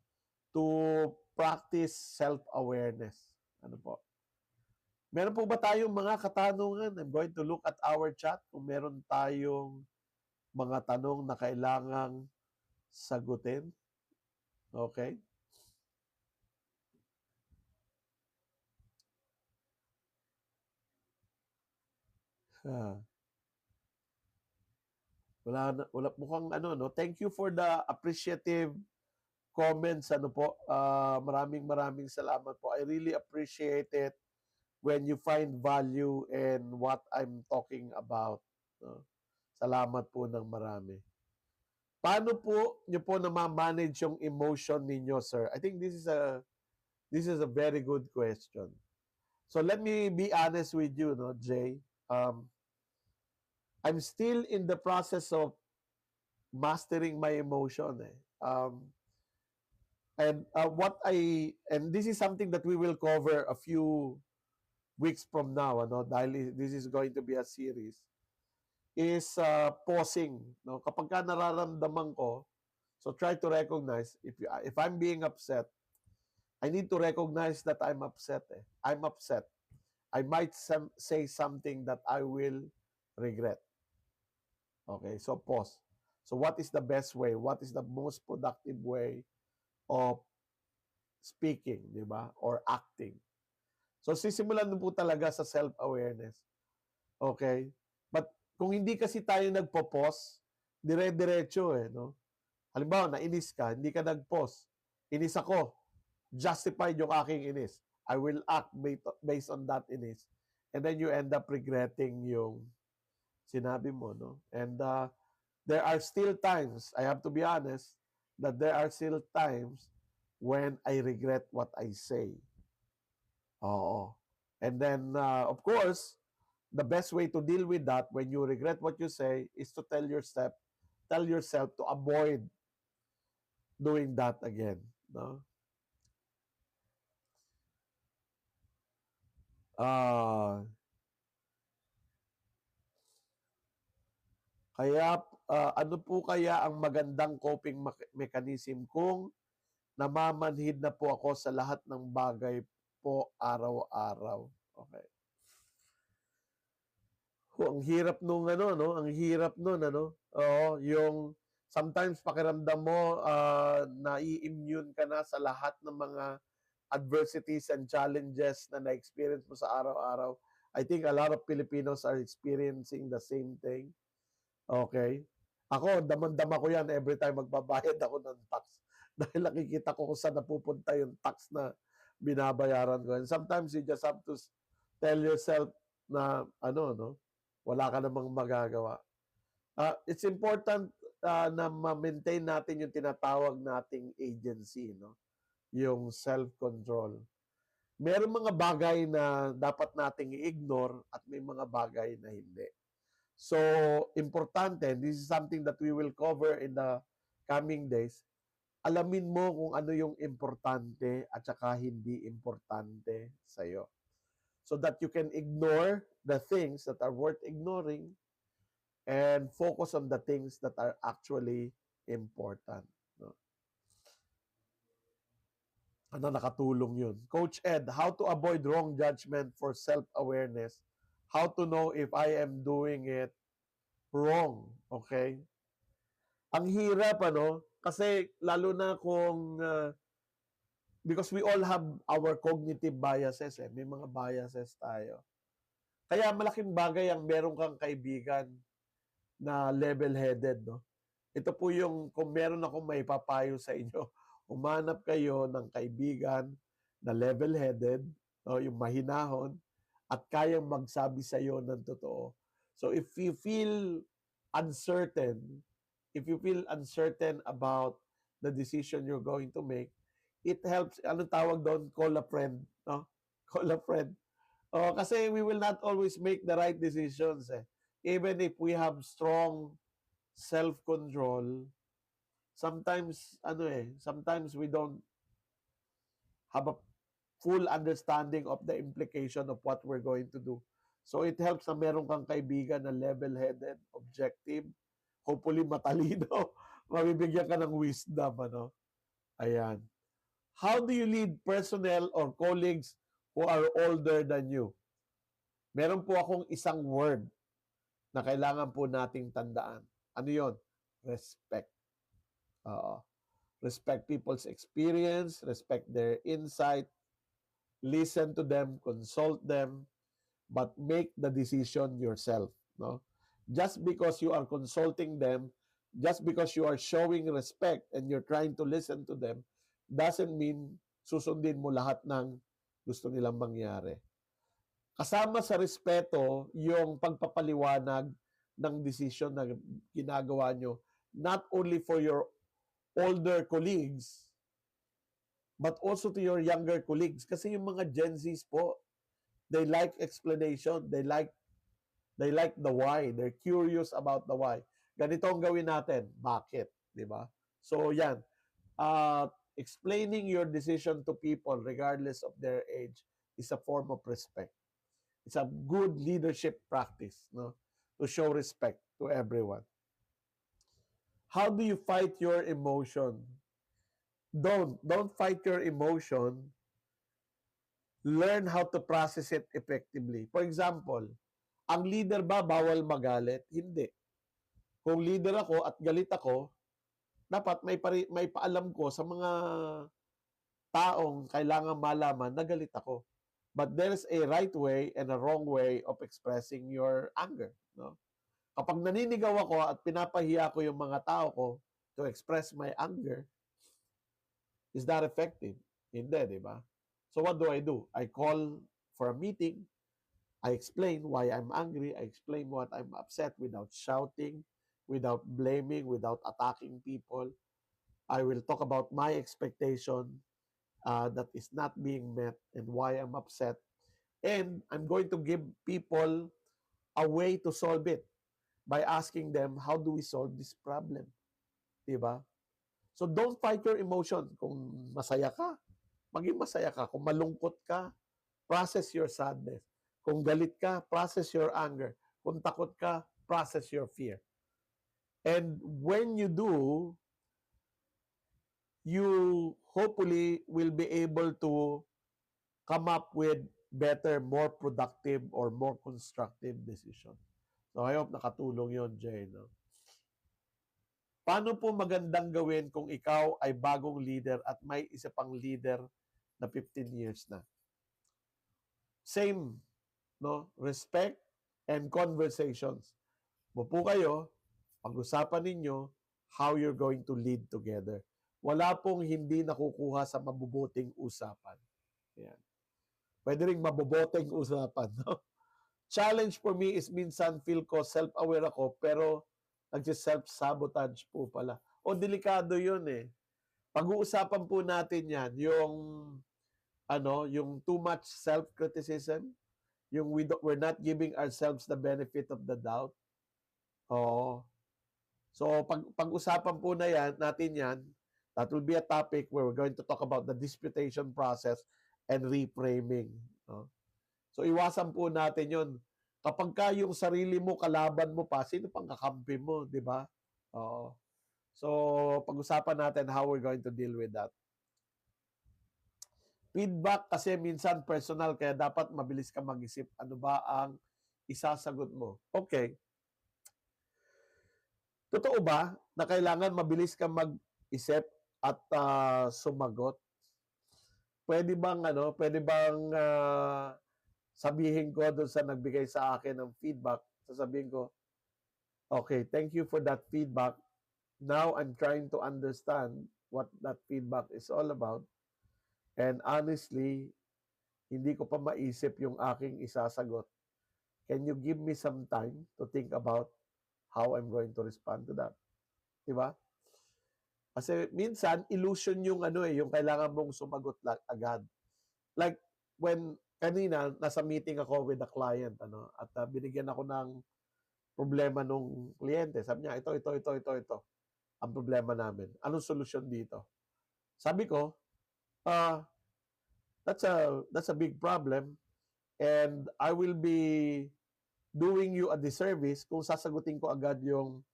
to practice self-awareness. Ano po? Meron po ba tayong mga katanungan? I'm going to look at our chat kung meron tayong mga tanong na kailangang sagutin. Okay? Ah, wala mukhang no. Thank you for the appreciative comments po. Maraming maraming salamat po. I really appreciate it when you find value in what I'm talking about. No? Salamat po ng marami. Paano po niyo po na-manage yung emotion ninyo, sir? I think this is a very good question. So let me be honest with you, no, Jay. I'm still in the process of mastering my emotion. And this is something that we will cover a few weeks from now, dahil this is going to be a series, is pausing. No? Kapag ka nararamdaman ko, so try to recognize, if I'm being upset, I need to recognize that I'm upset. I'm upset. I might say something that I will regret. Okay, so pause. So what is the best way? What is the most productive way of speaking, di ba? Or acting? So sisimulan mo po talaga sa self-awareness. Okay? But kung hindi kasi tayo nagpo-pause, dire-diretso no? Halimbawa, nainis ka, hindi ka nag-pause. Inis ako. Justified yung aking inis. I will act based on that inis. And then you end up regretting yung sinabi mo, no? And there are still times, I have to be honest, that there are still times when I regret what I say. Oo. And then, of course, the best way to deal with that when you regret what you say is to tell yourself to avoid doing that again. No? Uh, kaya, ano po kaya ang magandang coping mechanism kung namamanhid na po ako sa lahat ng bagay po araw-araw? Okay. Ang hirap nung no? Ang hirap nun, Oo, yung sometimes pakiramdam mo nai-immune ka na sa lahat ng mga adversities and challenges na na-experience mo sa araw-araw. I think a lot of Filipinos are experiencing the same thing. Okay? Ako, damang-dama ko yan every time magbabayad ako ng tax. Dahil nakikita ko kung saan napupunta yung tax na binabayaran ko. And sometimes you just have to tell yourself na, no? Wala ka namang magagawa. It's important na ma-maintain natin yung tinatawag nating agency, no? Yung self-control. Meron mga bagay na dapat nating i-ignore at may mga bagay na hindi. So, importante, this is something that we will cover in the coming days. Alamin mo kung ano yung importante at saka hindi importante sa'yo. So that you can ignore the things that are worth ignoring and focus on the things that are actually important. No? Ano nakatulong yun? Coach Ed, how to avoid wrong judgment for self-awareness? How to know if I am doing it wrong? Okay? Ang hirap, kasi lalo na kung, because we all have our cognitive biases, may mga biases tayo. Kaya malaking bagay ang meron kang kaibigan na level-headed, no? Ito po yung, kung meron akong may papayo sa inyo, umanap kayo ng kaibigan na level-headed, no? Yung mahinahon, at kayang magsabi sa iyo ng totoo. So if you feel uncertain, about the decision you're going to make, it helps, anong tawag doon? Call a friend, no? Call a friend. Kasi we will not always make the right decisions. Even if we have strong self-control, sometimes we don't have a full understanding of the implication of what we're going to do. So it helps na meron kang kaibigan na level-headed, objective, hopefully matalino, mabibigyan ka ng wisdom, ano? Ayan. How do you lead personnel or colleagues who are older than you? Meron po akong isang word na kailangan po nating tandaan. Ano yon? Respect. Oo. Respect people's experience, respect their insight, listen to them, consult them, but make the decision yourself. No? Just because you are consulting them, just because you are showing respect and you're trying to listen to them, doesn't mean susundin mo lahat ng gusto nilang mangyari. Kasama sa respeto yung pagpapaliwanag ng decision na ginagawa nyo, not only for your older colleagues, but also to your younger colleagues. Kasi yung mga Gen Zs po, they like explanation, they like the why, they're curious about the why. Ganito ang gawin natin, bakit, di ba? So yan, explaining your decision to people regardless of their age is a form of respect. It's a good leadership practice, no? To show respect to everyone. How do you fight your emotion? Don't fight your emotion. Learn how to process it effectively. For example, ang leader ba bawal magalit? Hindi. Kung leader ako at galit ako, dapat may paalam ko sa mga taong kailangan malaman na galit ako. But there's a right way and a wrong way of expressing your anger. No? Kapag naninigaw ako at pinapahiya ko yung mga tao ko to express my anger, is that effective? Hindi, di ba? So what do? I call for a meeting. I explain why I'm angry. I explain what I'm upset without shouting, without blaming, without attacking people. I will talk about my expectation that is not being met and why I'm upset. And I'm going to give people a way to solve it by asking them, how do we solve this problem? Diba? So don't fight your emotion. Kung masaya ka, maging masaya ka. Kung malungkot ka, process your sadness. Kung galit ka, process your anger. Kung takot ka, process your fear. And when you do, you hopefully will be able to come up with better, more productive, or more constructive decision. So I hope nakatulong yon, Jay. No? Paano po magandang gawin kung ikaw ay bagong leader at may isa pang leader na 15 years na? Same, no? Respect and conversations. Mupo kayo, pag-usapan ninyo how you're going to lead together. Wala pong hindi nakukuha sa mabubuting usapan. Yan. Pwede rin mabubuting usapan. No? Challenge for me is minsan feel ko self-aware ako pero nagsi-self-sabotage po pala. O delikado yun eh. Pag-uusapan po natin yan, yung too much self-criticism, yung we're not giving ourselves the benefit of the doubt. Oo. So pag-usapan po natin yan, that will be a topic where we're going to talk about the disputation process and reframing. No? So iwasan po natin yon. Kapag ka yung sarili mo, kalaban mo pa, sino pang kakampi mo, di ba? Oo. So pag-usapan natin how we're going to deal with that. Feedback kasi minsan personal, kaya dapat mabilis ka mag-isip ano ba ang isasagot mo. Okay. Totoo ba na kailangan mabilis ka mag-isip at sumagot? Pwede bang sabihin ko doon sa nagbigay sa akin ng feedback, sasabihin ko, okay, thank you for that feedback. Now I'm trying to understand what that feedback is all about. And honestly, hindi ko pa maisip yung aking isasagot. Can you give me some time to think about how I'm going to respond to that? Diba? Kasi minsan, illusion yung yung kailangan mong sumagot agad. Like, when kanina, nasa meeting ako with a client, at binigyan ako ng problema nung kliyente. Sabi niya, ito. Ang problema namin. Anong solusyon dito? Sabi ko, that's a big problem and I will be doing you a disservice kung sasagutin ko agad yung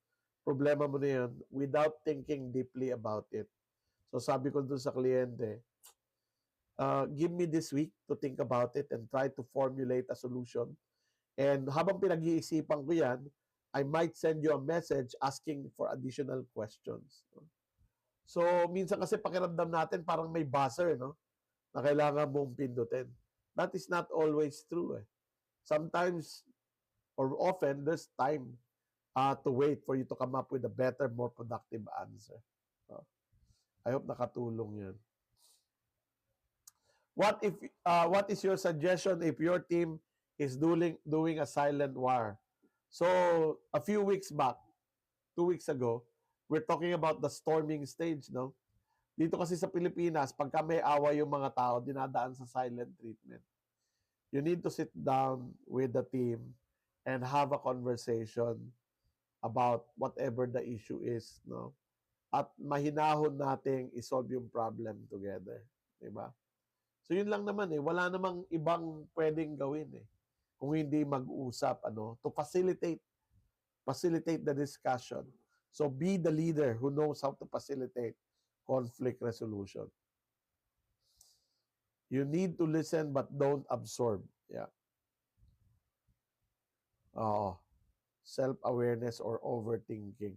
problema mo na yun without thinking deeply about it. So sabi ko dun sa kliyente, give me this week to think about it and try to formulate a solution. And habang pinag-iisipan ko yan, I might send you a message asking for additional questions. So, minsan kasi pakiramdam natin parang may buzzer, no? Na kailangan mong pindutin. That is not always true. Sometimes, or often, there's time to wait for you to come up with a better, more productive answer. So, I hope nakatulong yan. What is your suggestion if your team is doing a silent war? So a few weeks back, 2 weeks ago, we're talking about the storming stage, no? Dito kasi sa Pilipinas, pagka may away yung mga tao, dinadaan sa silent treatment. You need to sit down with the team and have a conversation about whatever the issue is, no? At mahinahon nating isolve yung problem together, di ba? So yun lang naman wala namang ibang pwedeng gawin kung hindi mag-usap to facilitate the discussion. So be the leader who knows how to facilitate conflict resolution. You need to listen but don't absorb. Yeah. Self-awareness or overthinking.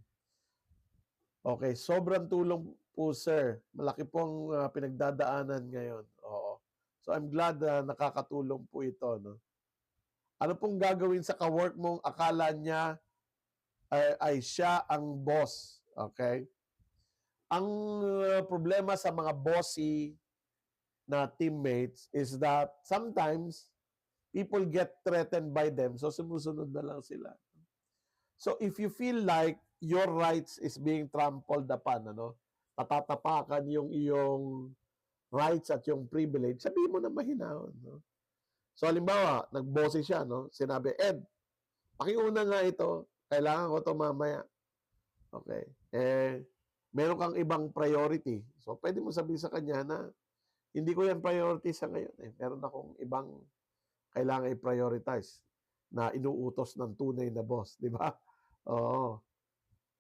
Okay, sobrang tulong po, sir. Malaki pong pinagdadaanan ngayon. Oo. So I'm glad na nakakatulong po ito, no? Ano pong gagawin sa kawork mong akala niya ay siya ang boss? Okay? Ang problema sa mga bossy na teammates is that sometimes people get threatened by them, so sumusunod na lang sila. So if you feel like your rights is being trampled upon, natatapakan yung iyong rights at yung privilege, sabihin mo na mahinahon. No? So halimbawa, nag-bossy siya, no? Sinabi, Ed, pakiuna nga ito, kailangan ko to mamaya. Okay. Meron kang ibang priority. So pwede mo sabihin sa kanya na hindi ko yan priority sa ngayon. Meron akong ibang kailangan i-prioritize na inuutos ng tunay na boss, di ba? Oo.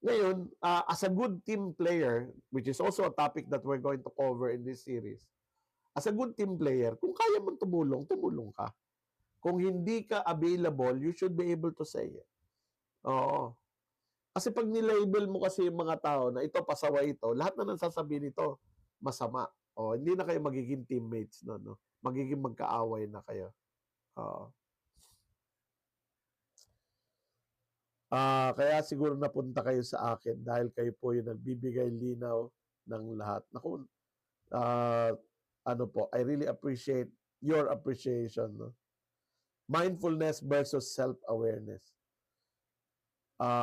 Ngayon, as a good team player, which is also a topic that we're going to cover in this series, as a good team player, kung kaya mong tumulong, tumulong ka. Kung hindi ka available, you should be able to say it. Oo. Kasi pag nilabel mo kasi yung mga tao na ito, pasaway ito, lahat na nang sasabihin ito, masama. Hindi na kayo magiging teammates na, no? Magiging magkaaway na kayo. Kaya siguro napunta kayo sa akin dahil kayo po yung nagbibigay linaw ng lahat. Naku, I really appreciate your appreciation. No? Mindfulness versus self-awareness.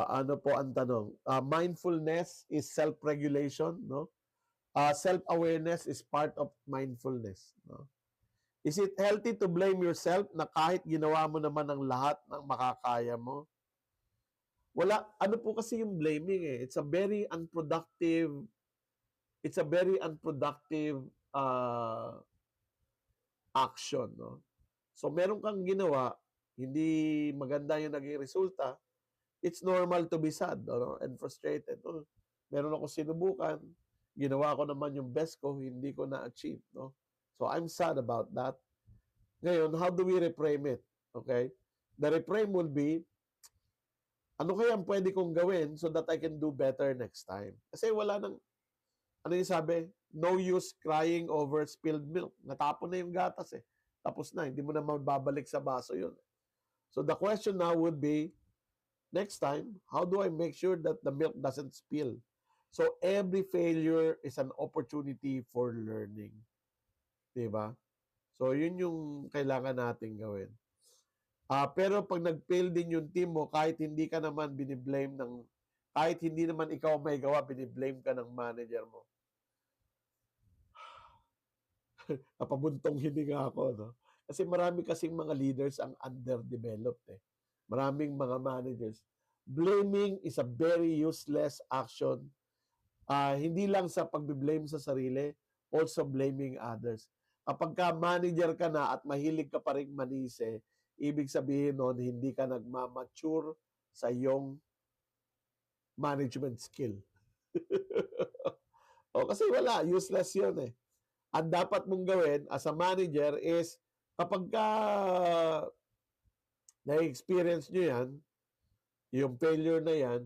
Ano po ang tanong? Mindfulness is self-regulation, no? Self-awareness is part of mindfulness, no? Is it healthy to blame yourself na kahit ginawa mo naman ang lahat ng makakaya mo? Wala, ano po kasi yung blaming It's a very unproductive action, no? So meron kang ginawa, hindi maganda yung naging resulta, it's normal to be sad, no? And frustrated. No? Meron ako sinubukan, ginawa ko naman yung best ko, hindi ko na-achieve, no? So I'm sad about that. Ngayon, how do we reframe it? Okay? The reframe will be, ano kaya ang pwede kong gawin so that I can do better next time? Kasi wala nang, ano yung sabi? No use crying over spilled milk. Natapon na yung gatas Tapos na, hindi mo na mababalik sa baso yun. So the question now would be, next time, how do I make sure that the milk doesn't spill? So every failure is an opportunity for learning. Diba? So yun yung kailangan natin gawin. Pero pag nag-fail din yung team mo, kahit hindi ka naman kahit hindi naman ikaw may gawa, biniblame ka ng manager mo. Napabuntong hininga ako, no? Kasi marami kasing mga leaders ang underdeveloped Maraming mga managers. Blaming is a very useless action. Hindi lang sa pagbe-blame sa sarili, also blaming others. Kapag ka manager ka na at mahilig ka pa rin manise, ibig sabihin nun, hindi ka nagmamature sa iyong management skill. O kasi wala, useless yun eh. Ang dapat mong gawin as a manager is kapag ka na-experience nyo yan, yung failure na yan,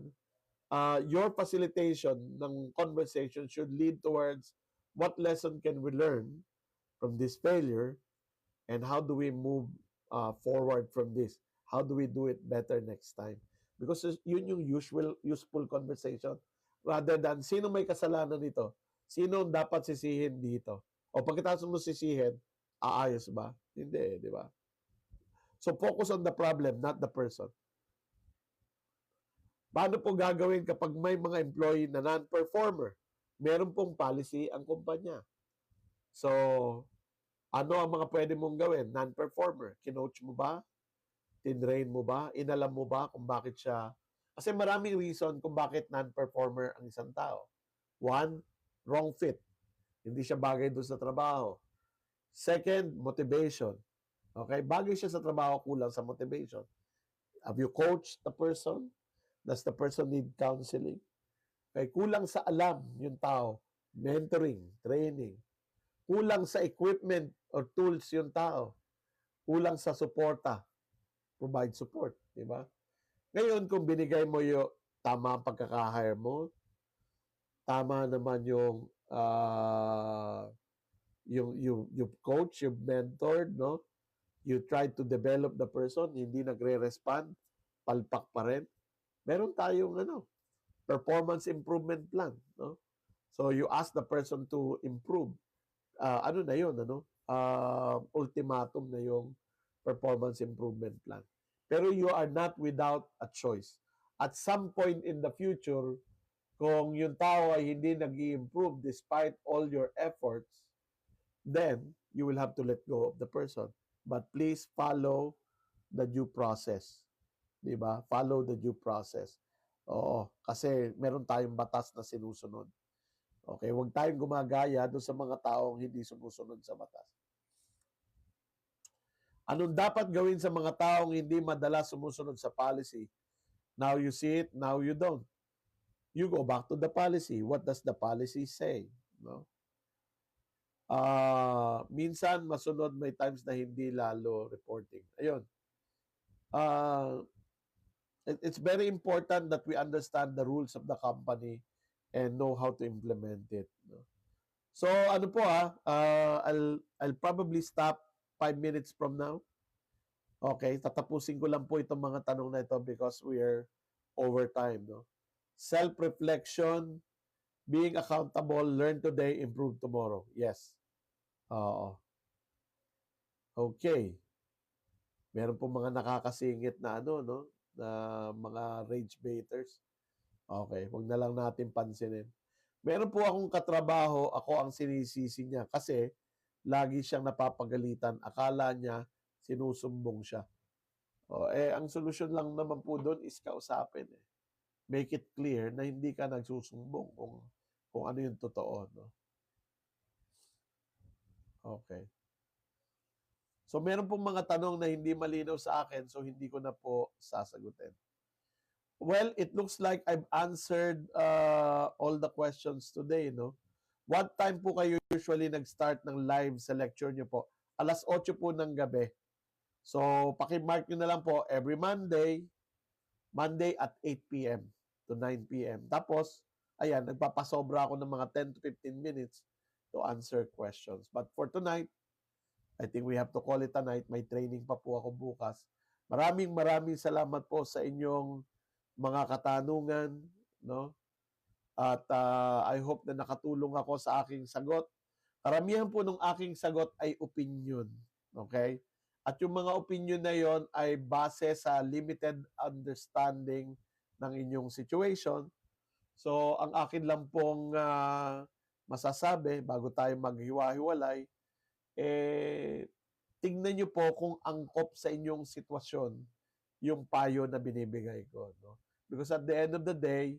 your facilitation ng conversation should lead towards what lesson can we learn from this failure and how do we move forward from this? How do we do it better next time? Because yun yung useful conversation rather than sino may kasalanan nito? Sino dapat sisihin dito? O pagkatapos mo sisihin, aayos ba? Hindi, di ba? So focus on the problem, not the person. Paano po gagawin kapag may mga employee na non-performer? Meron pong policy ang kumpanya. So, ano ang mga pwede mong gawin? Non-performer, kinoach mo ba? Tinrain mo ba? Inalam mo ba kung bakit siya? Kasi maraming reason kung bakit non-performer ang isang tao. One, wrong fit. Hindi siya bagay doon sa trabaho. Second, motivation. Okay? Bagay siya sa trabaho, kulang sa motivation. Have you coached the person? Does the person need counseling? Okay, kulang sa alam yung tao. Mentoring, training. Kulang sa equipment or tools yung tao. Kulang sa suporta. Provide support, di ba? Ngayon, kung binigay mo yung tama ang pagkaka-hire mo, tama naman yung coach, yung mentor, no? You try to develop the person, hindi nagre-respond, palpak pa rin. Meron tayong performance improvement plan, no? So you ask the person to improve. Ano na 'yon, ultimatum na yung performance improvement plan. Pero you are not without a choice. At some point in the future, kung yung tao ay hindi nag-i-improve despite all your efforts, then you will have to let go of the person. But please follow the due process. Di ba? Follow the due process. Oo, kasi meron tayong batas na sinusunod. Okay, huwag tayong gumagaya doon sa mga taong hindi sumusunod sa batas. Anong dapat gawin sa mga taong hindi madalas sumusunod sa policy? Now you see it, now you don't. You go back to the policy. What does the policy say? No? Minsan masunod, may times na hindi lalo reporting. Ayun. It's very important that we understand the rules of the company and know how to implement it. No? So ano po I'll probably stop 5 minutes from now. Okay, tatapusin ko lang po itong mga tanong na ito because we are over time. No? Self-reflection, being accountable, learn today, improve tomorrow. Yes. Oo. Okay. Meron po mga nakakasingit na no? Na mga rage baiters. Okay, wag na lang natin pansinin. Meron po akong katrabaho, ako ang sinisisi niya kasi lagi siyang napapagalitan. Akala niya sinusumbong siya. Ang solusyon lang naman po doon is kausapin. Make it clear na hindi ka nagsusumbong kung ano yung totoo. No? Okay. So meron pong mga tanong na hindi malinaw sa akin so hindi ko na po sasagutin. Well, it looks like I've answered all the questions today, no? What time po kayo usually nag-start ng live sa lecture nyo po? 8:00 po ng gabi. So, paki-mark nyo na lang po every Monday at 8 p.m. to 9 p.m. Tapos, ayan, nagpapasobra ako ng mga 10 to 15 minutes to answer questions. But for tonight, I think we have to call it a night. May training pa po ako bukas. Maraming salamat po sa inyong mga katanungan, no? At I hope na nakatulong ako sa aking sagot. Karamihan po ng aking sagot ay opinion, okay? At yung mga opinion na yon ay base sa limited understanding ng inyong situation. So, ang akin lang pong masasabi bago tayo maghiwa-hiwalay, tingnan nyo po kung angkop sa inyong sitwasyon yung payo na binibigay ko. No? Because at the end of the day,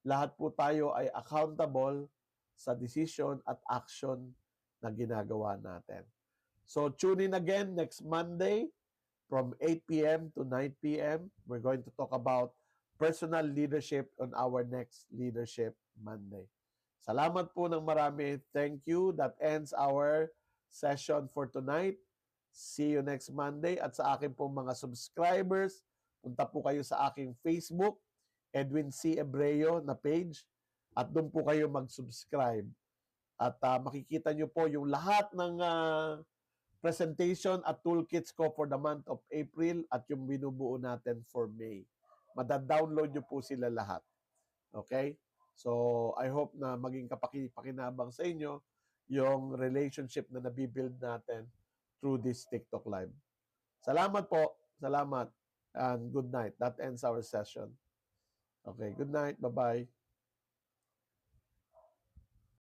lahat po tayo ay accountable sa decision at action na ginagawa natin. So tune in again next Monday from 8 p.m. to 9 p.m. We're going to talk about personal leadership on our next Leadership Monday. Salamat po ng marami. Thank you. That ends our session for tonight. See you next Monday. At sa akin po mga subscribers, punta po kayo sa aking Facebook, Edwin C. Ebreo na page. At doon po kayo mag-subscribe. At makikita nyo po yung lahat ng presentation at toolkits ko for the month of April at yung binubuo natin for May. Mada-download nyo po sila lahat. Okay? So, I hope na maging kapakipakinabang sa inyo yung relationship na nabibuild natin through this TikTok Live. Salamat po. Salamat. And good night. That ends our session. Okay, good night. Bye-bye.